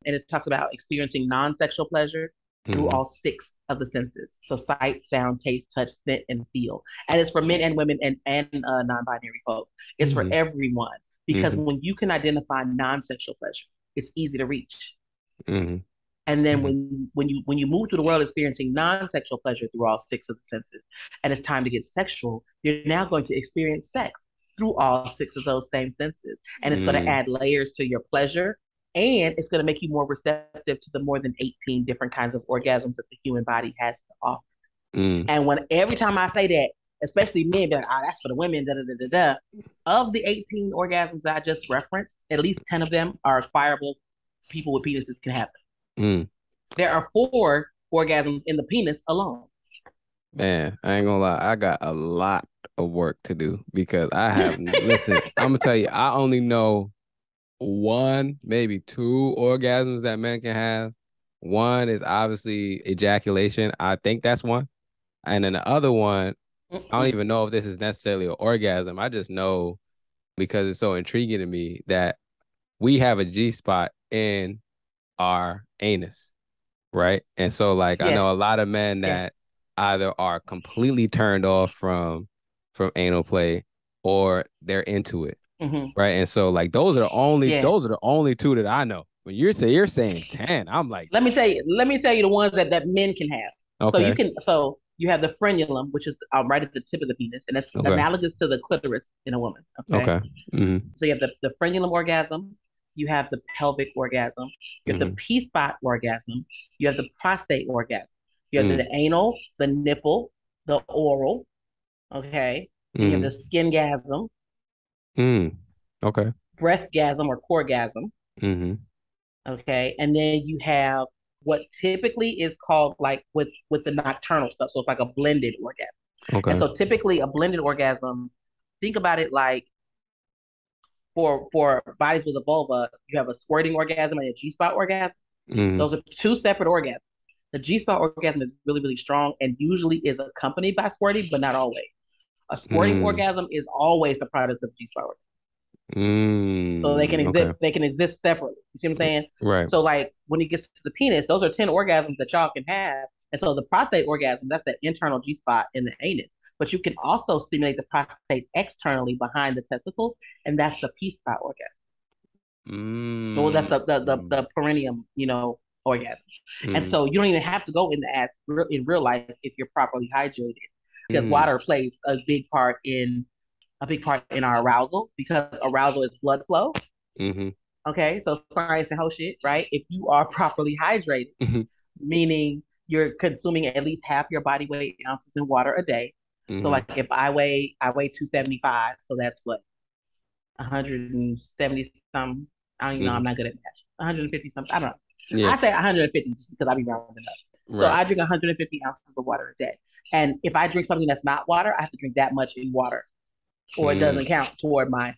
S1: And it talks about experiencing non-sexual pleasure through
S2: Mm-hmm.
S1: all six of the senses. So sight, sound, taste, touch, scent, and feel. And it's for men and women and non-binary folks. It's for
S2: Mm-hmm.
S1: everyone because
S2: Mm-hmm.
S1: when you can identify non-sexual pleasure, it's easy to reach.
S2: Mm-hmm.
S1: And then
S2: Mm-hmm.
S1: when you move through the world experiencing non-sexual pleasure through all six of the senses, and it's time to get sexual, you're now going to experience sex through all six of those same senses. And it's going to
S2: Mm.
S1: add layers to your pleasure, and it's going to make you more receptive to the more than 18 different kinds of orgasms that the human body has to offer.
S2: Mm.
S1: And when every time I say that, especially men be like, oh, that's for the women, da da da da da. Of the 18 orgasms that I just referenced, at least 10 of them are acquirable. People with penises can have.
S2: Mm.
S1: There are four orgasms in the penis alone.
S2: Man, I ain't gonna lie. I got a lot of work to do because listen, I'm gonna tell you, I only know one, maybe two orgasms that men can have. One is obviously ejaculation. I think that's one. And then the other one, I don't even know if this is necessarily an orgasm. I just know because it's so intriguing to me that we have a G spot in our anus, right? And so like I
S1: Yes,
S2: know a lot of men
S1: yes.
S2: that either are completely turned off from anal play or they're into it,
S1: Hmm.
S2: right? And so like
S1: Yes.
S2: those are the only two that I know. When you're saying 10, I'm like,
S1: Let me tell you the ones that men can have.
S2: okay,
S1: So you have the frenulum, which is right at the tip of the penis, and it's
S2: okay,
S1: analogous to the clitoris in a woman. Okay.
S2: okay. Mm-hmm.
S1: So you have the frenulum orgasm, you have the pelvic orgasm, you have the
S2: Mm-hmm.
S1: P spot orgasm, you have the prostate orgasm, you have
S2: Mm,
S1: the anal, the nipple, the oral, okay, then you have
S2: mm-hmm.
S1: the skingasm,
S2: Mm. Okay.
S1: breastgasm or corgasm,
S2: Mm-hmm.
S1: okay, and then you have what typically is called like with the nocturnal stuff. So it's like a blended orgasm. And
S2: Okay.
S1: so typically a blended orgasm, think about it like for bodies with a vulva, you have a squirting orgasm and a G spot orgasm.
S2: Mm.
S1: Those are two separate orgasms. The G spot orgasm is really, really strong and usually is accompanied by squirting, but not always. A squirting
S2: Mm.
S1: orgasm is always the product of G spot orgasm. So
S2: Mm. Okay.
S1: they can exist separately. You see what I'm saying?
S2: Right.
S1: So like when it gets to the penis, those are 10 orgasms that y'all can have. And so the prostate orgasm, that's that internal G spot in the anus. But you can also stimulate the prostate externally behind the testicles, and that's the P spot orgasm. So that's
S2: Mm.
S1: the perineum, orgasm. And
S2: Mm.
S1: so you don't even have to go in the ass in real life if you're properly hydrated, because
S2: Mm.
S1: water plays a big part in our arousal, because arousal is blood flow.
S2: Mm-hmm.
S1: Okay, so science and whole shit, right? If you are properly hydrated, meaning you're consuming at least half your body weight in ounces in water a day. So
S2: Mm-hmm.
S1: like if I weigh 275, so that's what 170 something. I don't even know.
S2: Mm-hmm.
S1: I'm not good at math. 150 something. I don't know.
S2: Yeah.
S1: I say 150 just because I be rounding up. So
S2: Right.
S1: I drink 150 ounces of water a day. And if I drink something that's not water, I have to drink that much in water, or it
S2: Mm.
S1: doesn't count toward
S2: Right.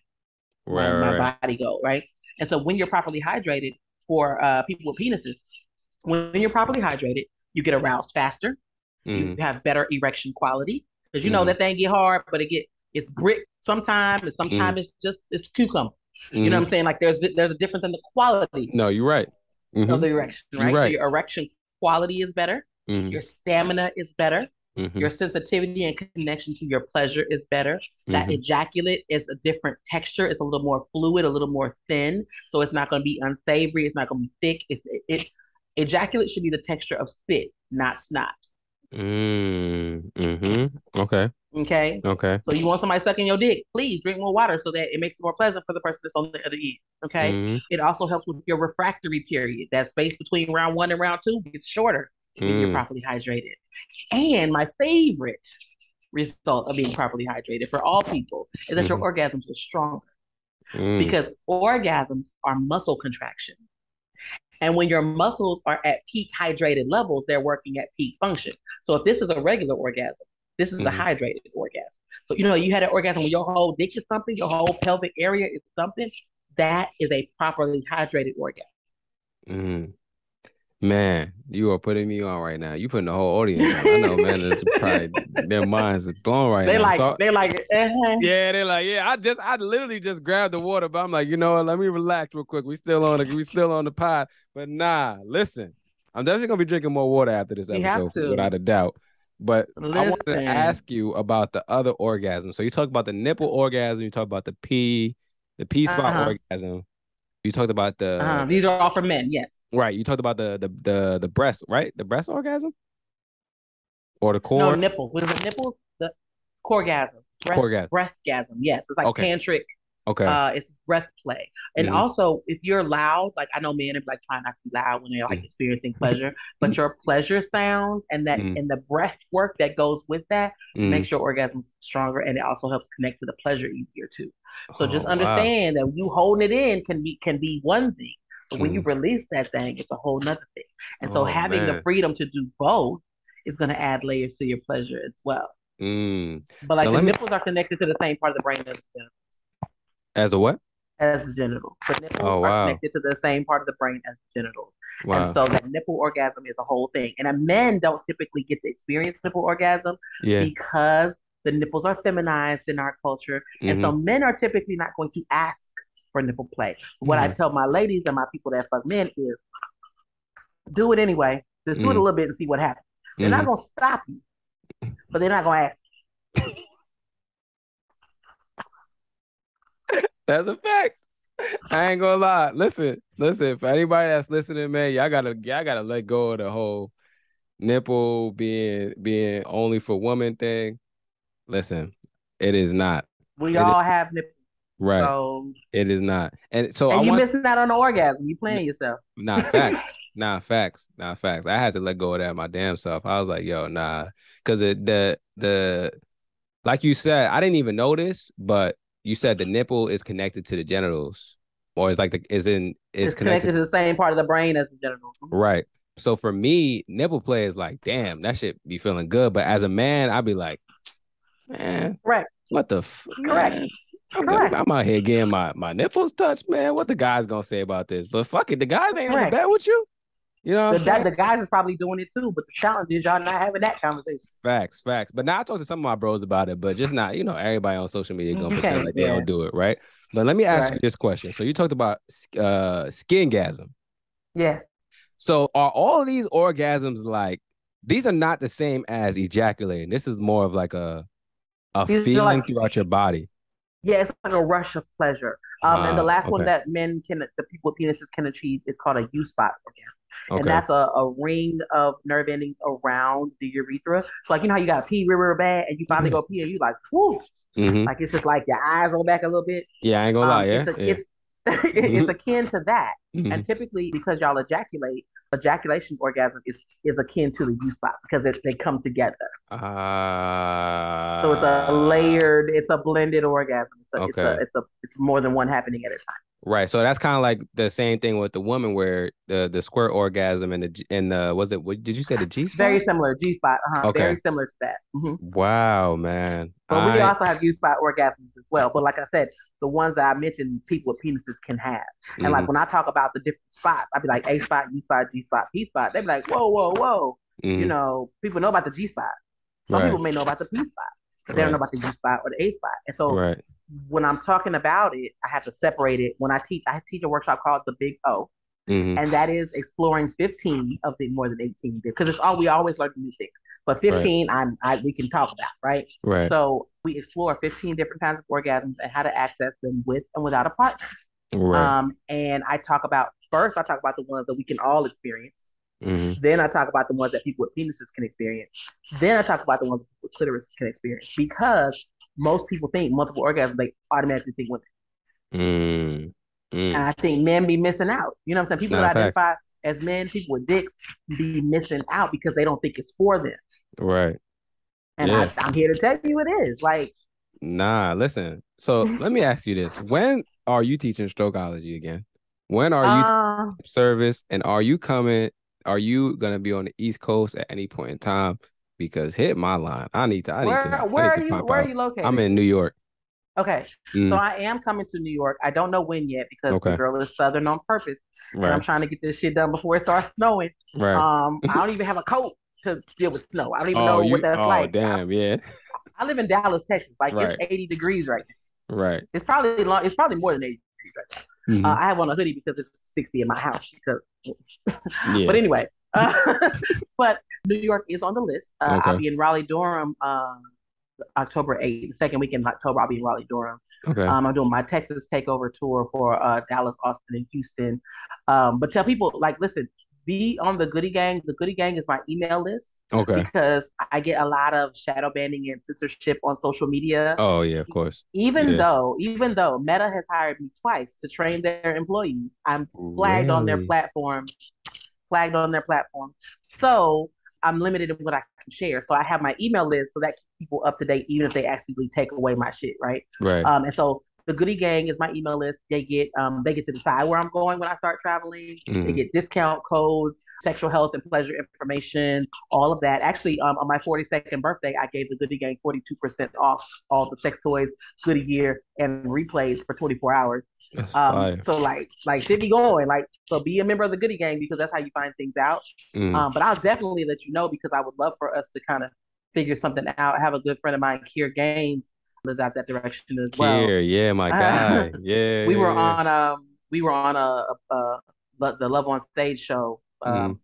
S1: my
S2: Right.
S1: body goal, right? And so when you're properly hydrated, for people with penises, when you're properly hydrated, you get aroused faster. You
S2: Mm.
S1: have better erection quality, because you know
S2: Mm.
S1: that thing get hard, but it's grit sometimes, and
S2: Mm.
S1: sometimes it's cucumber. You know
S2: Mm.
S1: what I'm saying? Like there's a difference in the quality
S2: No, you're right.
S1: of
S2: Mm-hmm.
S1: the erection,
S2: You're
S1: right? So
S2: right.
S1: your erection quality is better,
S2: Mm-hmm.
S1: your stamina is better,
S2: Mm-hmm.
S1: your sensitivity and connection to your pleasure is better. That
S2: Mm-hmm.
S1: ejaculate is a different texture. It's a little more fluid, a little more thin. So it's not going to be unsavory. It's not going to be thick. Ejaculate should be the texture of spit, not snot.
S2: Mm. Mm-hmm. Okay.
S1: Okay.
S2: Okay.
S1: So you want somebody sucking your dick, please drink more water so that it makes it more pleasant for the person that's on the other end. Okay.
S2: Mm.
S1: It also helps with your refractory period. That space between round one and round two gets shorter when you're
S2: Mm.
S1: properly hydrated. And my favorite result of being properly hydrated for all people is that your
S2: Mm-hmm.
S1: orgasms are stronger,
S2: Mm.
S1: because orgasms are muscle contraction. And when your muscles are at peak hydrated levels, they're working at peak function. So if this is a regular orgasm, this is a
S2: Mm-hmm.
S1: hydrated orgasm. So, you had an orgasm when your whole dick is something, your whole pelvic area is something. That is a properly hydrated orgasm.
S2: Mm. Man, you are putting me on right now. You putting the whole audience on. I know, man. It's probably their minds is blown right now. So
S1: they like,
S2: yeah, they're like, yeah. I literally just grabbed the water, but I'm like, you know what? Let me relax real quick. We still on the pod, but nah. Listen, I'm definitely gonna be drinking more water after this
S1: you have
S2: episode,
S1: to
S2: without a doubt. But I wanted to
S1: listen.
S2: ask you about the other orgasm. So you talked about the nipple orgasm. You talked about the P spot
S1: Uh-huh.
S2: orgasm. You talked about
S1: Uh-huh.
S2: the
S1: These are all for men, yes.
S2: right. You talked about the breast, right? The breast orgasm or the
S1: No,
S2: core
S1: nipple. What is it? Nipples? The corgasm.
S2: orgasm.
S1: Breastgasm. Yes. It's like
S2: Okay.
S1: tantric.
S2: Okay.
S1: It's breath play. And
S2: Mm-hmm.
S1: also, if you're loud, like I know men are like trying not to be loud when they're like experiencing pleasure, but your pleasure sounds
S2: Mm-hmm.
S1: and the breath work that goes with that
S2: Mm-hmm.
S1: makes your orgasms stronger, and it also helps connect to the pleasure easier too. So just
S2: Oh wow.
S1: understand that you holding it in can be one thing, but when you
S2: Mm-hmm.
S1: release that thing, it's a whole nother thing. And so
S2: Oh
S1: having the
S2: man.
S1: freedom to do both is going to add layers to your pleasure as well.
S2: Mm.
S1: But
S2: So
S1: like the
S2: let me
S1: nipples are connected to the same part of the brain
S2: as a what?
S1: as the genitals. The nipples
S2: Oh
S1: are
S2: wow.
S1: connected to the same part of the brain as the genitals. And
S2: Wow.
S1: so that nipple orgasm is a whole thing. And men don't typically get to experience nipple orgasm
S2: Yeah.
S1: because the nipples are feminized in our culture. And
S2: Mm-hmm.
S1: so men are typically not going to ask for nipple play. What I
S2: Mm-hmm.
S1: tell my ladies and my people that fuck men is do it anyway. Just do it a
S2: Mm-hmm.
S1: little bit and see what happens. They're
S2: Mm-hmm.
S1: not going to stop you, but they're not going to ask.
S2: That's a fact. I ain't gonna lie. Listen. For anybody that's listening, man, y'all gotta let go of the whole nipple being only for women thing. Listen, it is not.
S1: We
S2: It is
S1: all have nipples.
S2: right.
S1: So,
S2: It is not. And so I
S1: and you
S2: want
S1: missing out on the orgasm. You playing yourself.
S2: nah facts. Nah facts. Nah facts. I had to let go of that my damn self. I was like, yo, nah. Cause the like you said, I didn't even notice, but you said the nipple is connected to the genitals. Or it's like is
S1: It's
S2: connected
S1: connected to the same part of the brain as the genitals.
S2: right. So for me, nipple play is like, damn, that shit be feeling good. But as a man, I'd be like, man,
S1: Correct.
S2: what the
S1: Correct.
S2: man? I'm good.
S1: Correct.
S2: I'm out here getting my nipples touched, man. What the guys gonna say about this? But fuck it, the guys ain't in the
S1: Correct.
S2: bed with you. You know what I'm saying?
S1: The guys is probably doing it too, but the challenge is y'all not having that conversation.
S2: Facts. But now I talked to some of my bros about it, but just not, everybody on social media gonna
S1: You
S2: pretend
S1: can't,
S2: like they
S1: yeah.
S2: don't do it, right? But let me ask you
S1: Right.
S2: this question. So you talked about skingasm.
S1: Yeah.
S2: So are all these orgasms like these are not the same as ejaculating? This is more of like a
S1: These are
S2: feeling
S1: like,
S2: throughout your body.
S1: yeah, it's like a rush of pleasure. And the last one
S2: Okay.
S1: that the people with penises can achieve is called a U-spot orgasm. And
S2: Okay.
S1: that's a ring of nerve endings around the urethra. So like, you know how you got to pee real bad and you finally go pee and you like, whoo, like it's just like your eyes roll back a little bit.
S2: Yeah, I ain't gonna lie. Yeah.
S1: It's it's akin to that.
S2: Mhm.
S1: And typically, because y'all ejaculate, ejaculation orgasm is akin to the U spot because they come together. So it's a layered, it's a blended orgasm. So
S2: Okay.
S1: it's more than one happening at a time.
S2: Right. So that's kind of like the same thing with the woman where the squirt orgasm and the was it what did you say the G spot?
S1: Very similar, G spot.
S2: Okay.
S1: Very similar to that.
S2: Wow, man.
S1: But we also have U spot orgasms as well. But like I said, the ones that I mentioned, people with penises can have. And like when I talk about the different spots, I'd be like A spot, U spot, G spot, P spot. They'd be like, whoa, whoa, whoa. You know, people know about the G spot. Some people may know about the P spot, but they don't know about the U spot or the A spot. And so when I'm talking about it, I have to separate it. When I teach a workshop called the Big O. And that is exploring 15 of the more than 18 because it's all we always learn new things. But 15, we can talk about, right?
S2: Right.
S1: So we explore 15 different kinds of orgasms and how to access them with and without a partner.
S2: Right.
S1: And I talk about the ones that we can all experience. Then I talk about the ones that people with penises can experience. Then I talk about the ones with clitoris can experience because most people think multiple orgasms, they automatically think women. And I think men be missing out. You know what I'm saying? People that identify as men, people with dicks, be missing out because they don't think it's for them.
S2: Right.
S1: And I'm here to tell you it is. Like,
S2: nah, listen. So let me ask you this. When are you teaching strokeology again? When are you service? And are you going to be on the East Coast at any point in time? Because hit my line. I need to
S1: Where are you located?
S2: I'm in New York.
S1: Okay. So I am coming to New York. I don't know when yet because the girl is Southern on purpose. And I'm trying to get this shit done before it starts snowing.
S2: Right.
S1: I don't even have a coat to deal with snow. I don't even know what that's like.
S2: Oh, damn, yeah.
S1: I live in Dallas, Texas. Like it's 80 degrees right now.
S2: Right.
S1: It's probably more than 80 degrees right now. I have on a hoodie because it's 60 in my house but anyway, but New York is on the list. I'll be in Raleigh, Durham, October 8th, the second weekend of October. I'll be in Raleigh, Durham.
S2: Okay.
S1: I'm doing my Texas takeover tour for Dallas, Austin, and Houston. But tell people, like, listen, be on the Goody Gang. The Goody Gang is my email list.
S2: Okay.
S1: Because I get a lot of shadow banning and censorship on social media.
S2: Oh yeah, of course.
S1: Even though Meta has hired me twice to train their employees, I'm flagged on their platform. So I'm limited in what I can share. So I have my email list so that keeps people up to date, even if they actively take away my shit, right?
S2: Right.
S1: And so the Goody Gang is my email list. They get to decide where I'm going when I start traveling. They get discount codes, sexual health and pleasure information, all of that. Actually, on my 42nd birthday, I gave the Goody Gang 42% off all the sex toys, Goody gear, and replays for 24 hours. So like shit be going. Like, so be a member of the Goody Gang because that's how you find things out. But I'll definitely let you know because I would love for us to kind of figure something out. I have a good friend of mine, Kier Gaines, lives out that direction as well.
S2: Yeah, my guy. Yeah.
S1: We were on the Love on Stage show. Kev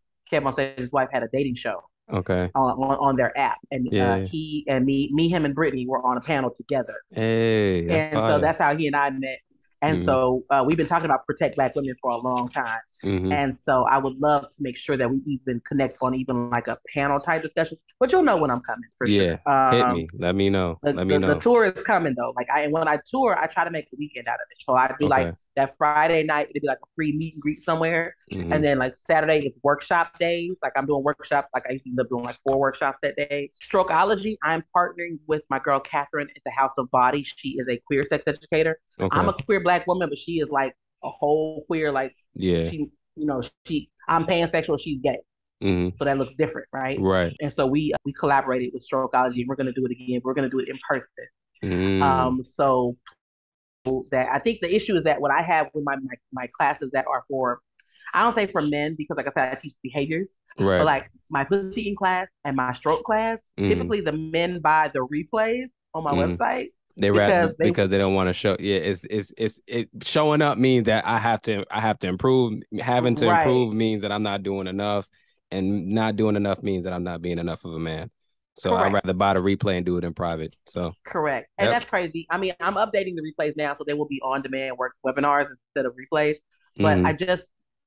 S1: on Stage's wife had a dating show.
S2: Okay.
S1: On their app, and he and me, him and Brittany were on a panel together.
S2: Hey, that's fire.
S1: So that's how he and I met. And so we've been talking about protect Black women for a long time. And so I would love to make sure that we even connect on even like a panel type discussion. But you'll know when I'm coming for sure.
S2: Hit me. Let me know.
S1: The tour is coming though. Like when I tour, I try to make a weekend out of it. So I do like that Friday night, it'd be like a free meet and greet somewhere. And then like Saturday, it's workshop days. Like I'm doing workshops. Like I used to end up doing like 4 workshops that day. Strokeology, I'm partnering with my girl Catherine at the House of Body. She is a queer sex educator. I'm a queer Black woman, but she is like a whole queer, like she, I'm pansexual, she's gay.
S2: Mm-hmm.
S1: So that looks different, right?
S2: Right.
S1: And so we collaborated with Strokeology, and we're going to do it again. We're going to do it in person.
S2: Mm.
S1: So that I think the issue is that what I have with my classes that are for, I don't say for men because like I said, I teach behaviors, but
S2: Right.
S1: like my pussy eating class and my stroke class,
S2: Mm-hmm.
S1: typically the men buy the replays on my
S2: Mm-hmm.
S1: website because they
S2: Because they don't want to show. Yeah, it showing up means that I have to improve. Having to
S1: right,
S2: improve means that I'm not doing enough, and not doing enough means that I'm not being enough of a man. So I'd
S1: correct.
S2: rather buy the replay and do it in private. So
S1: Correct. And
S2: yep.
S1: that's crazy. I mean, I'm updating the replays now, so they will be on demand work webinars instead of replays. But
S2: Mm-hmm.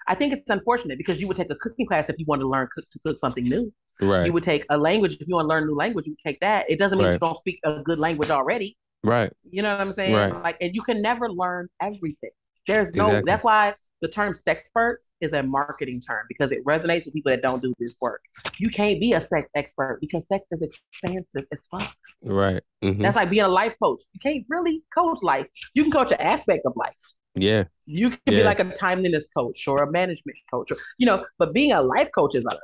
S1: I think it's unfortunate because you would take a cooking class if you want to learn to cook something new. You
S2: Right.
S1: would take a language if you want to learn a new language, you take that. It doesn't mean you
S2: Right.
S1: don't speak a good language already.
S2: Right.
S1: You know what I'm saying?
S2: Right.
S1: Like, and you can never learn everything.
S2: Exactly.
S1: That's why the term sexpert is a marketing term because it resonates with people that don't do this work. You can't be a sex expert because sex is expansive as fuck.
S2: Right. Mm-hmm.
S1: That's like being a life coach. You can't really coach life. You can coach an aspect of life.
S2: Yeah.
S1: You can be
S2: Yeah.
S1: like a timeliness coach or a management coach, or, but being a life coach is a lot.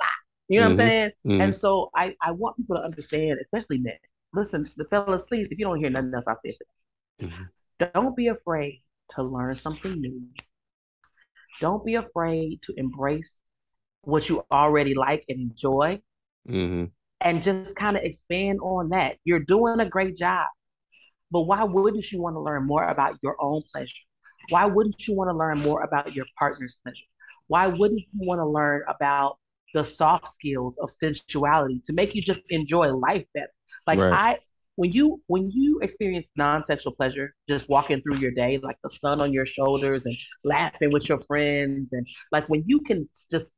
S1: You know what I'm
S2: Mm-hmm.
S1: saying?
S2: Mm-hmm.
S1: And so I want people to understand, especially men. Listen, the fellas, please, if you don't hear nothing else I said,
S2: Mm-hmm.
S1: don't be afraid to learn something new. Don't be afraid to embrace what you already like and enjoy
S2: Mm-hmm.
S1: and just kind of expand on that. You're doing a great job. But why wouldn't you want to learn more about your own pleasure? Why wouldn't you want to learn more about your partner's pleasure? Why wouldn't you want to learn about the soft skills of sensuality to make you just enjoy life better? Like
S2: Right.
S1: when you experience non-sexual pleasure, just walking through your day, like the sun on your shoulders and laughing with your friends, and like when you can just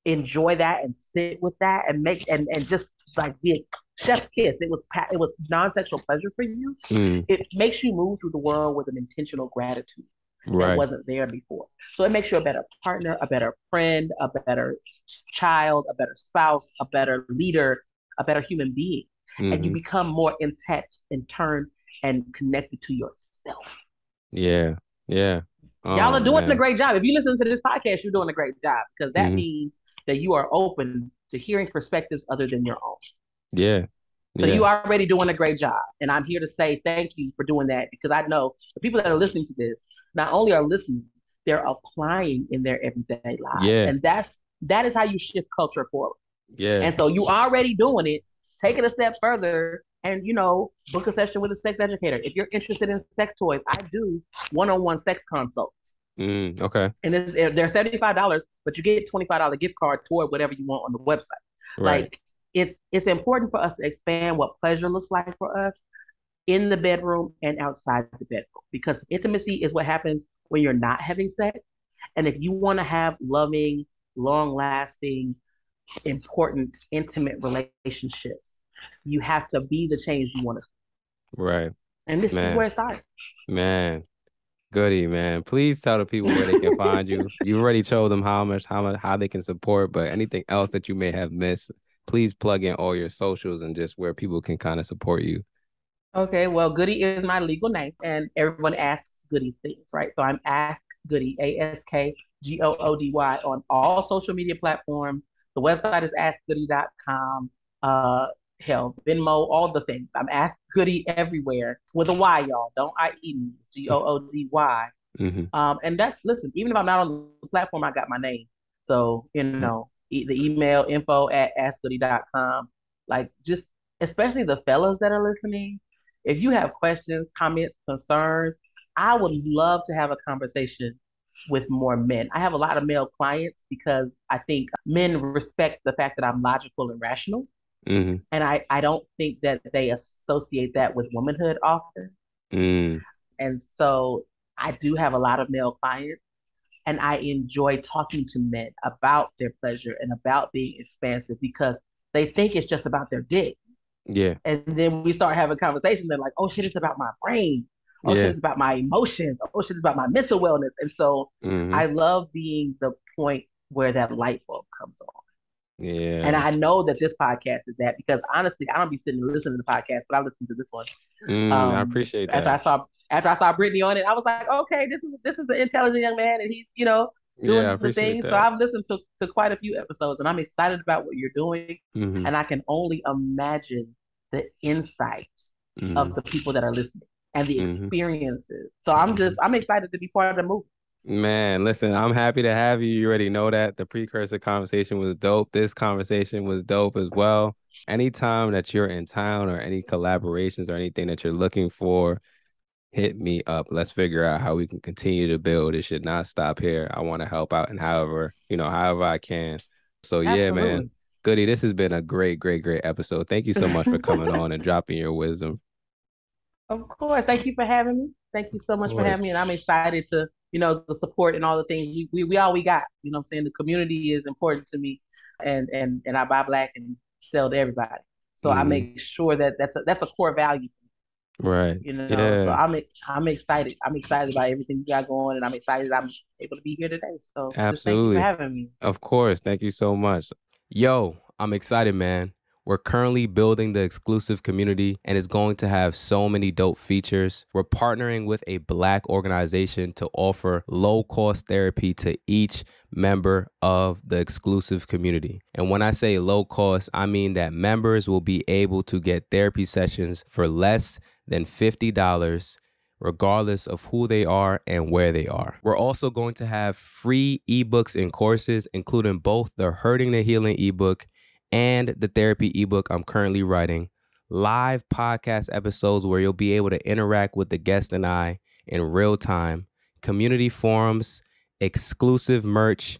S1: enjoy that and sit with that and make and just like be a chef's kiss. It was non-sexual pleasure for you.
S2: Mm.
S1: It makes you move through the world with an intentional gratitude that
S2: Right.
S1: wasn't there before. So it makes you a better partner, a better friend, a better child, a better spouse, a better leader, a better human being. And you
S2: Mm-hmm.
S1: become more in touch and turn and connected to yourself.
S2: Yeah. Yeah.
S1: Y'all
S2: Oh
S1: are doing a
S2: man.
S1: great job. If you listen to this podcast, you're doing a great job because that
S2: Mm-hmm.
S1: means that you are open to hearing perspectives other than your own.
S2: Yeah.
S1: So you
S2: Yeah.
S1: are already doing a great job. And I'm here to say thank you for doing that because I know the people that are listening to this not only are listening, they're applying in their everyday lives.
S2: Yeah.
S1: And that is how you shift culture forward.
S2: Yeah.
S1: And so you already doing it, take it a step further and book a session with a sex educator. If you're interested in sex toys, I do one-on-one sex consults.
S2: Okay.
S1: And they're $75, but you get $25 gift card toward whatever you want on the website.
S2: Right.
S1: Like it's important for us to expand what pleasure looks like for us in the bedroom and outside the bedroom because intimacy is what happens when you're not having sex. And if you want to have loving, long lasting, important, intimate relationships, you have to be the change you want to see.
S2: Right.
S1: And this is
S2: Man.
S1: where it starts.
S2: Man. Goody, man. Please tell the people where they can find you. You already told them how they can support, but anything else that you may have missed, please plug in all your socials and just where people can kind of support you.
S1: Okay, well, Goody is my legal name, and everyone asks Goody things, right? So I'm Ask Goody, AskGoody on all social media platforms. The website is askgoody.com. Hell, Venmo, all the things. I'm Ask Goody everywhere with a Y, y'all. Don't IE me. Goody.
S2: Mm-hmm.
S1: And listen, even if I'm not on the platform, I got my name. So, the email info at askgoody.com. Like, just especially the fellas that are listening, if you have questions, comments, concerns, I would love to have a conversation with more men. I have a lot of male clients because I think men respect the fact that I'm logical and rational.
S2: Mm-hmm.
S1: And I don't think that they associate that with womanhood often.
S2: Mm.
S1: And so I do have a lot of male clients, and I enjoy talking to men about their pleasure and about being expansive because they think it's just about their dick.
S2: Yeah.
S1: And then we start having conversations. They're like, oh shit, it's about my brain. Oh shit,
S2: Yeah.
S1: it's about my emotions. Oh shit, it's about my mental wellness. And so
S2: Mm-hmm.
S1: I love being the point where that light bulb comes on. And
S2: Yeah.
S1: I know that this podcast is that because honestly, I don't be sitting and listening to the podcast, but I listen to this one.
S2: I appreciate
S1: After
S2: that.
S1: I saw Brittany on it, I was like, okay, this is an intelligent young man, and he's
S2: Yeah, I
S1: doing the
S2: appreciate
S1: thing. So
S2: that.
S1: I've listened to quite a few episodes, and I'm excited about what you're doing.
S2: Hmm.
S1: And I can only imagine the insights
S2: Hmm.
S1: of the people that are listening and the
S2: Hmm.
S1: experiences. So
S2: Hmm.
S1: I'm excited to be part of the movie.
S2: Man, listen, I'm happy to have you. You already know that. The precursor conversation was dope. This conversation was dope as well. Anytime that you're in town or any collaborations or anything that you're looking for, hit me up. Let's figure out how we can continue to build. It should not stop here. I want to help out and however I can. So yeah, man.
S1: Absolutely.
S2: Goody, this has been a great, great, great episode. Thank you so much for coming on and dropping your wisdom.
S1: Of course. Thank you for having me. Thank you so
S2: Of
S1: much for having
S2: course.
S1: me. And I'm excited to, the support and all the things we all we got. You know what I'm saying? The community is important to me and I buy black and sell to everybody. So I
S2: Hmm.
S1: make sure that that's a core value,
S2: Right.
S1: So
S2: Yeah,
S1: I'm excited. I'm excited about everything you got going and I'm excited I'm able to be here today. So just thank you for
S2: absolutely.
S1: having me.
S2: Of course. Thank you so much. Yo, I'm excited, man. We're currently building the exclusive community and it's going to have so many dope features. We're partnering with a black organization to offer low cost therapy to each member of the exclusive community. And when I say low cost, I mean that members will be able to get therapy sessions for less than $50 regardless of who they are and where they are. We're also going to have free ebooks and courses, including both the Hurting the Healing ebook and the therapy ebook I'm currently writing, live podcast episodes where you'll be able to interact with the guest and I in real time, community forums, exclusive merch,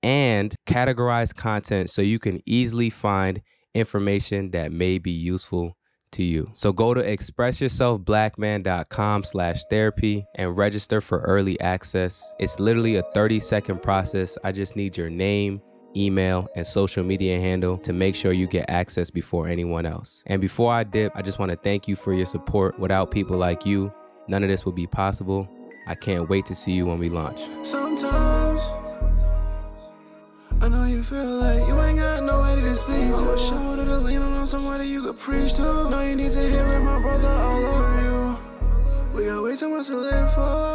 S2: and categorized content so you can easily find information that may be useful to you. So go to expressyourselfblackman.com/therapy and register for early access. It's literally a 30-second process. I just need your name, email, and social media handle to make sure you get access before anyone else. And before I dip, I just want to thank you for your support. Without people like you, none of this would be possible. I can't wait to see you when we launch.
S3: Sometimes I know you feel like you ain't got nobody to speak to. A shoulder to lean on somebody you could preach to. No, you need to hear it, my brother, I love you. We got way too much to live for.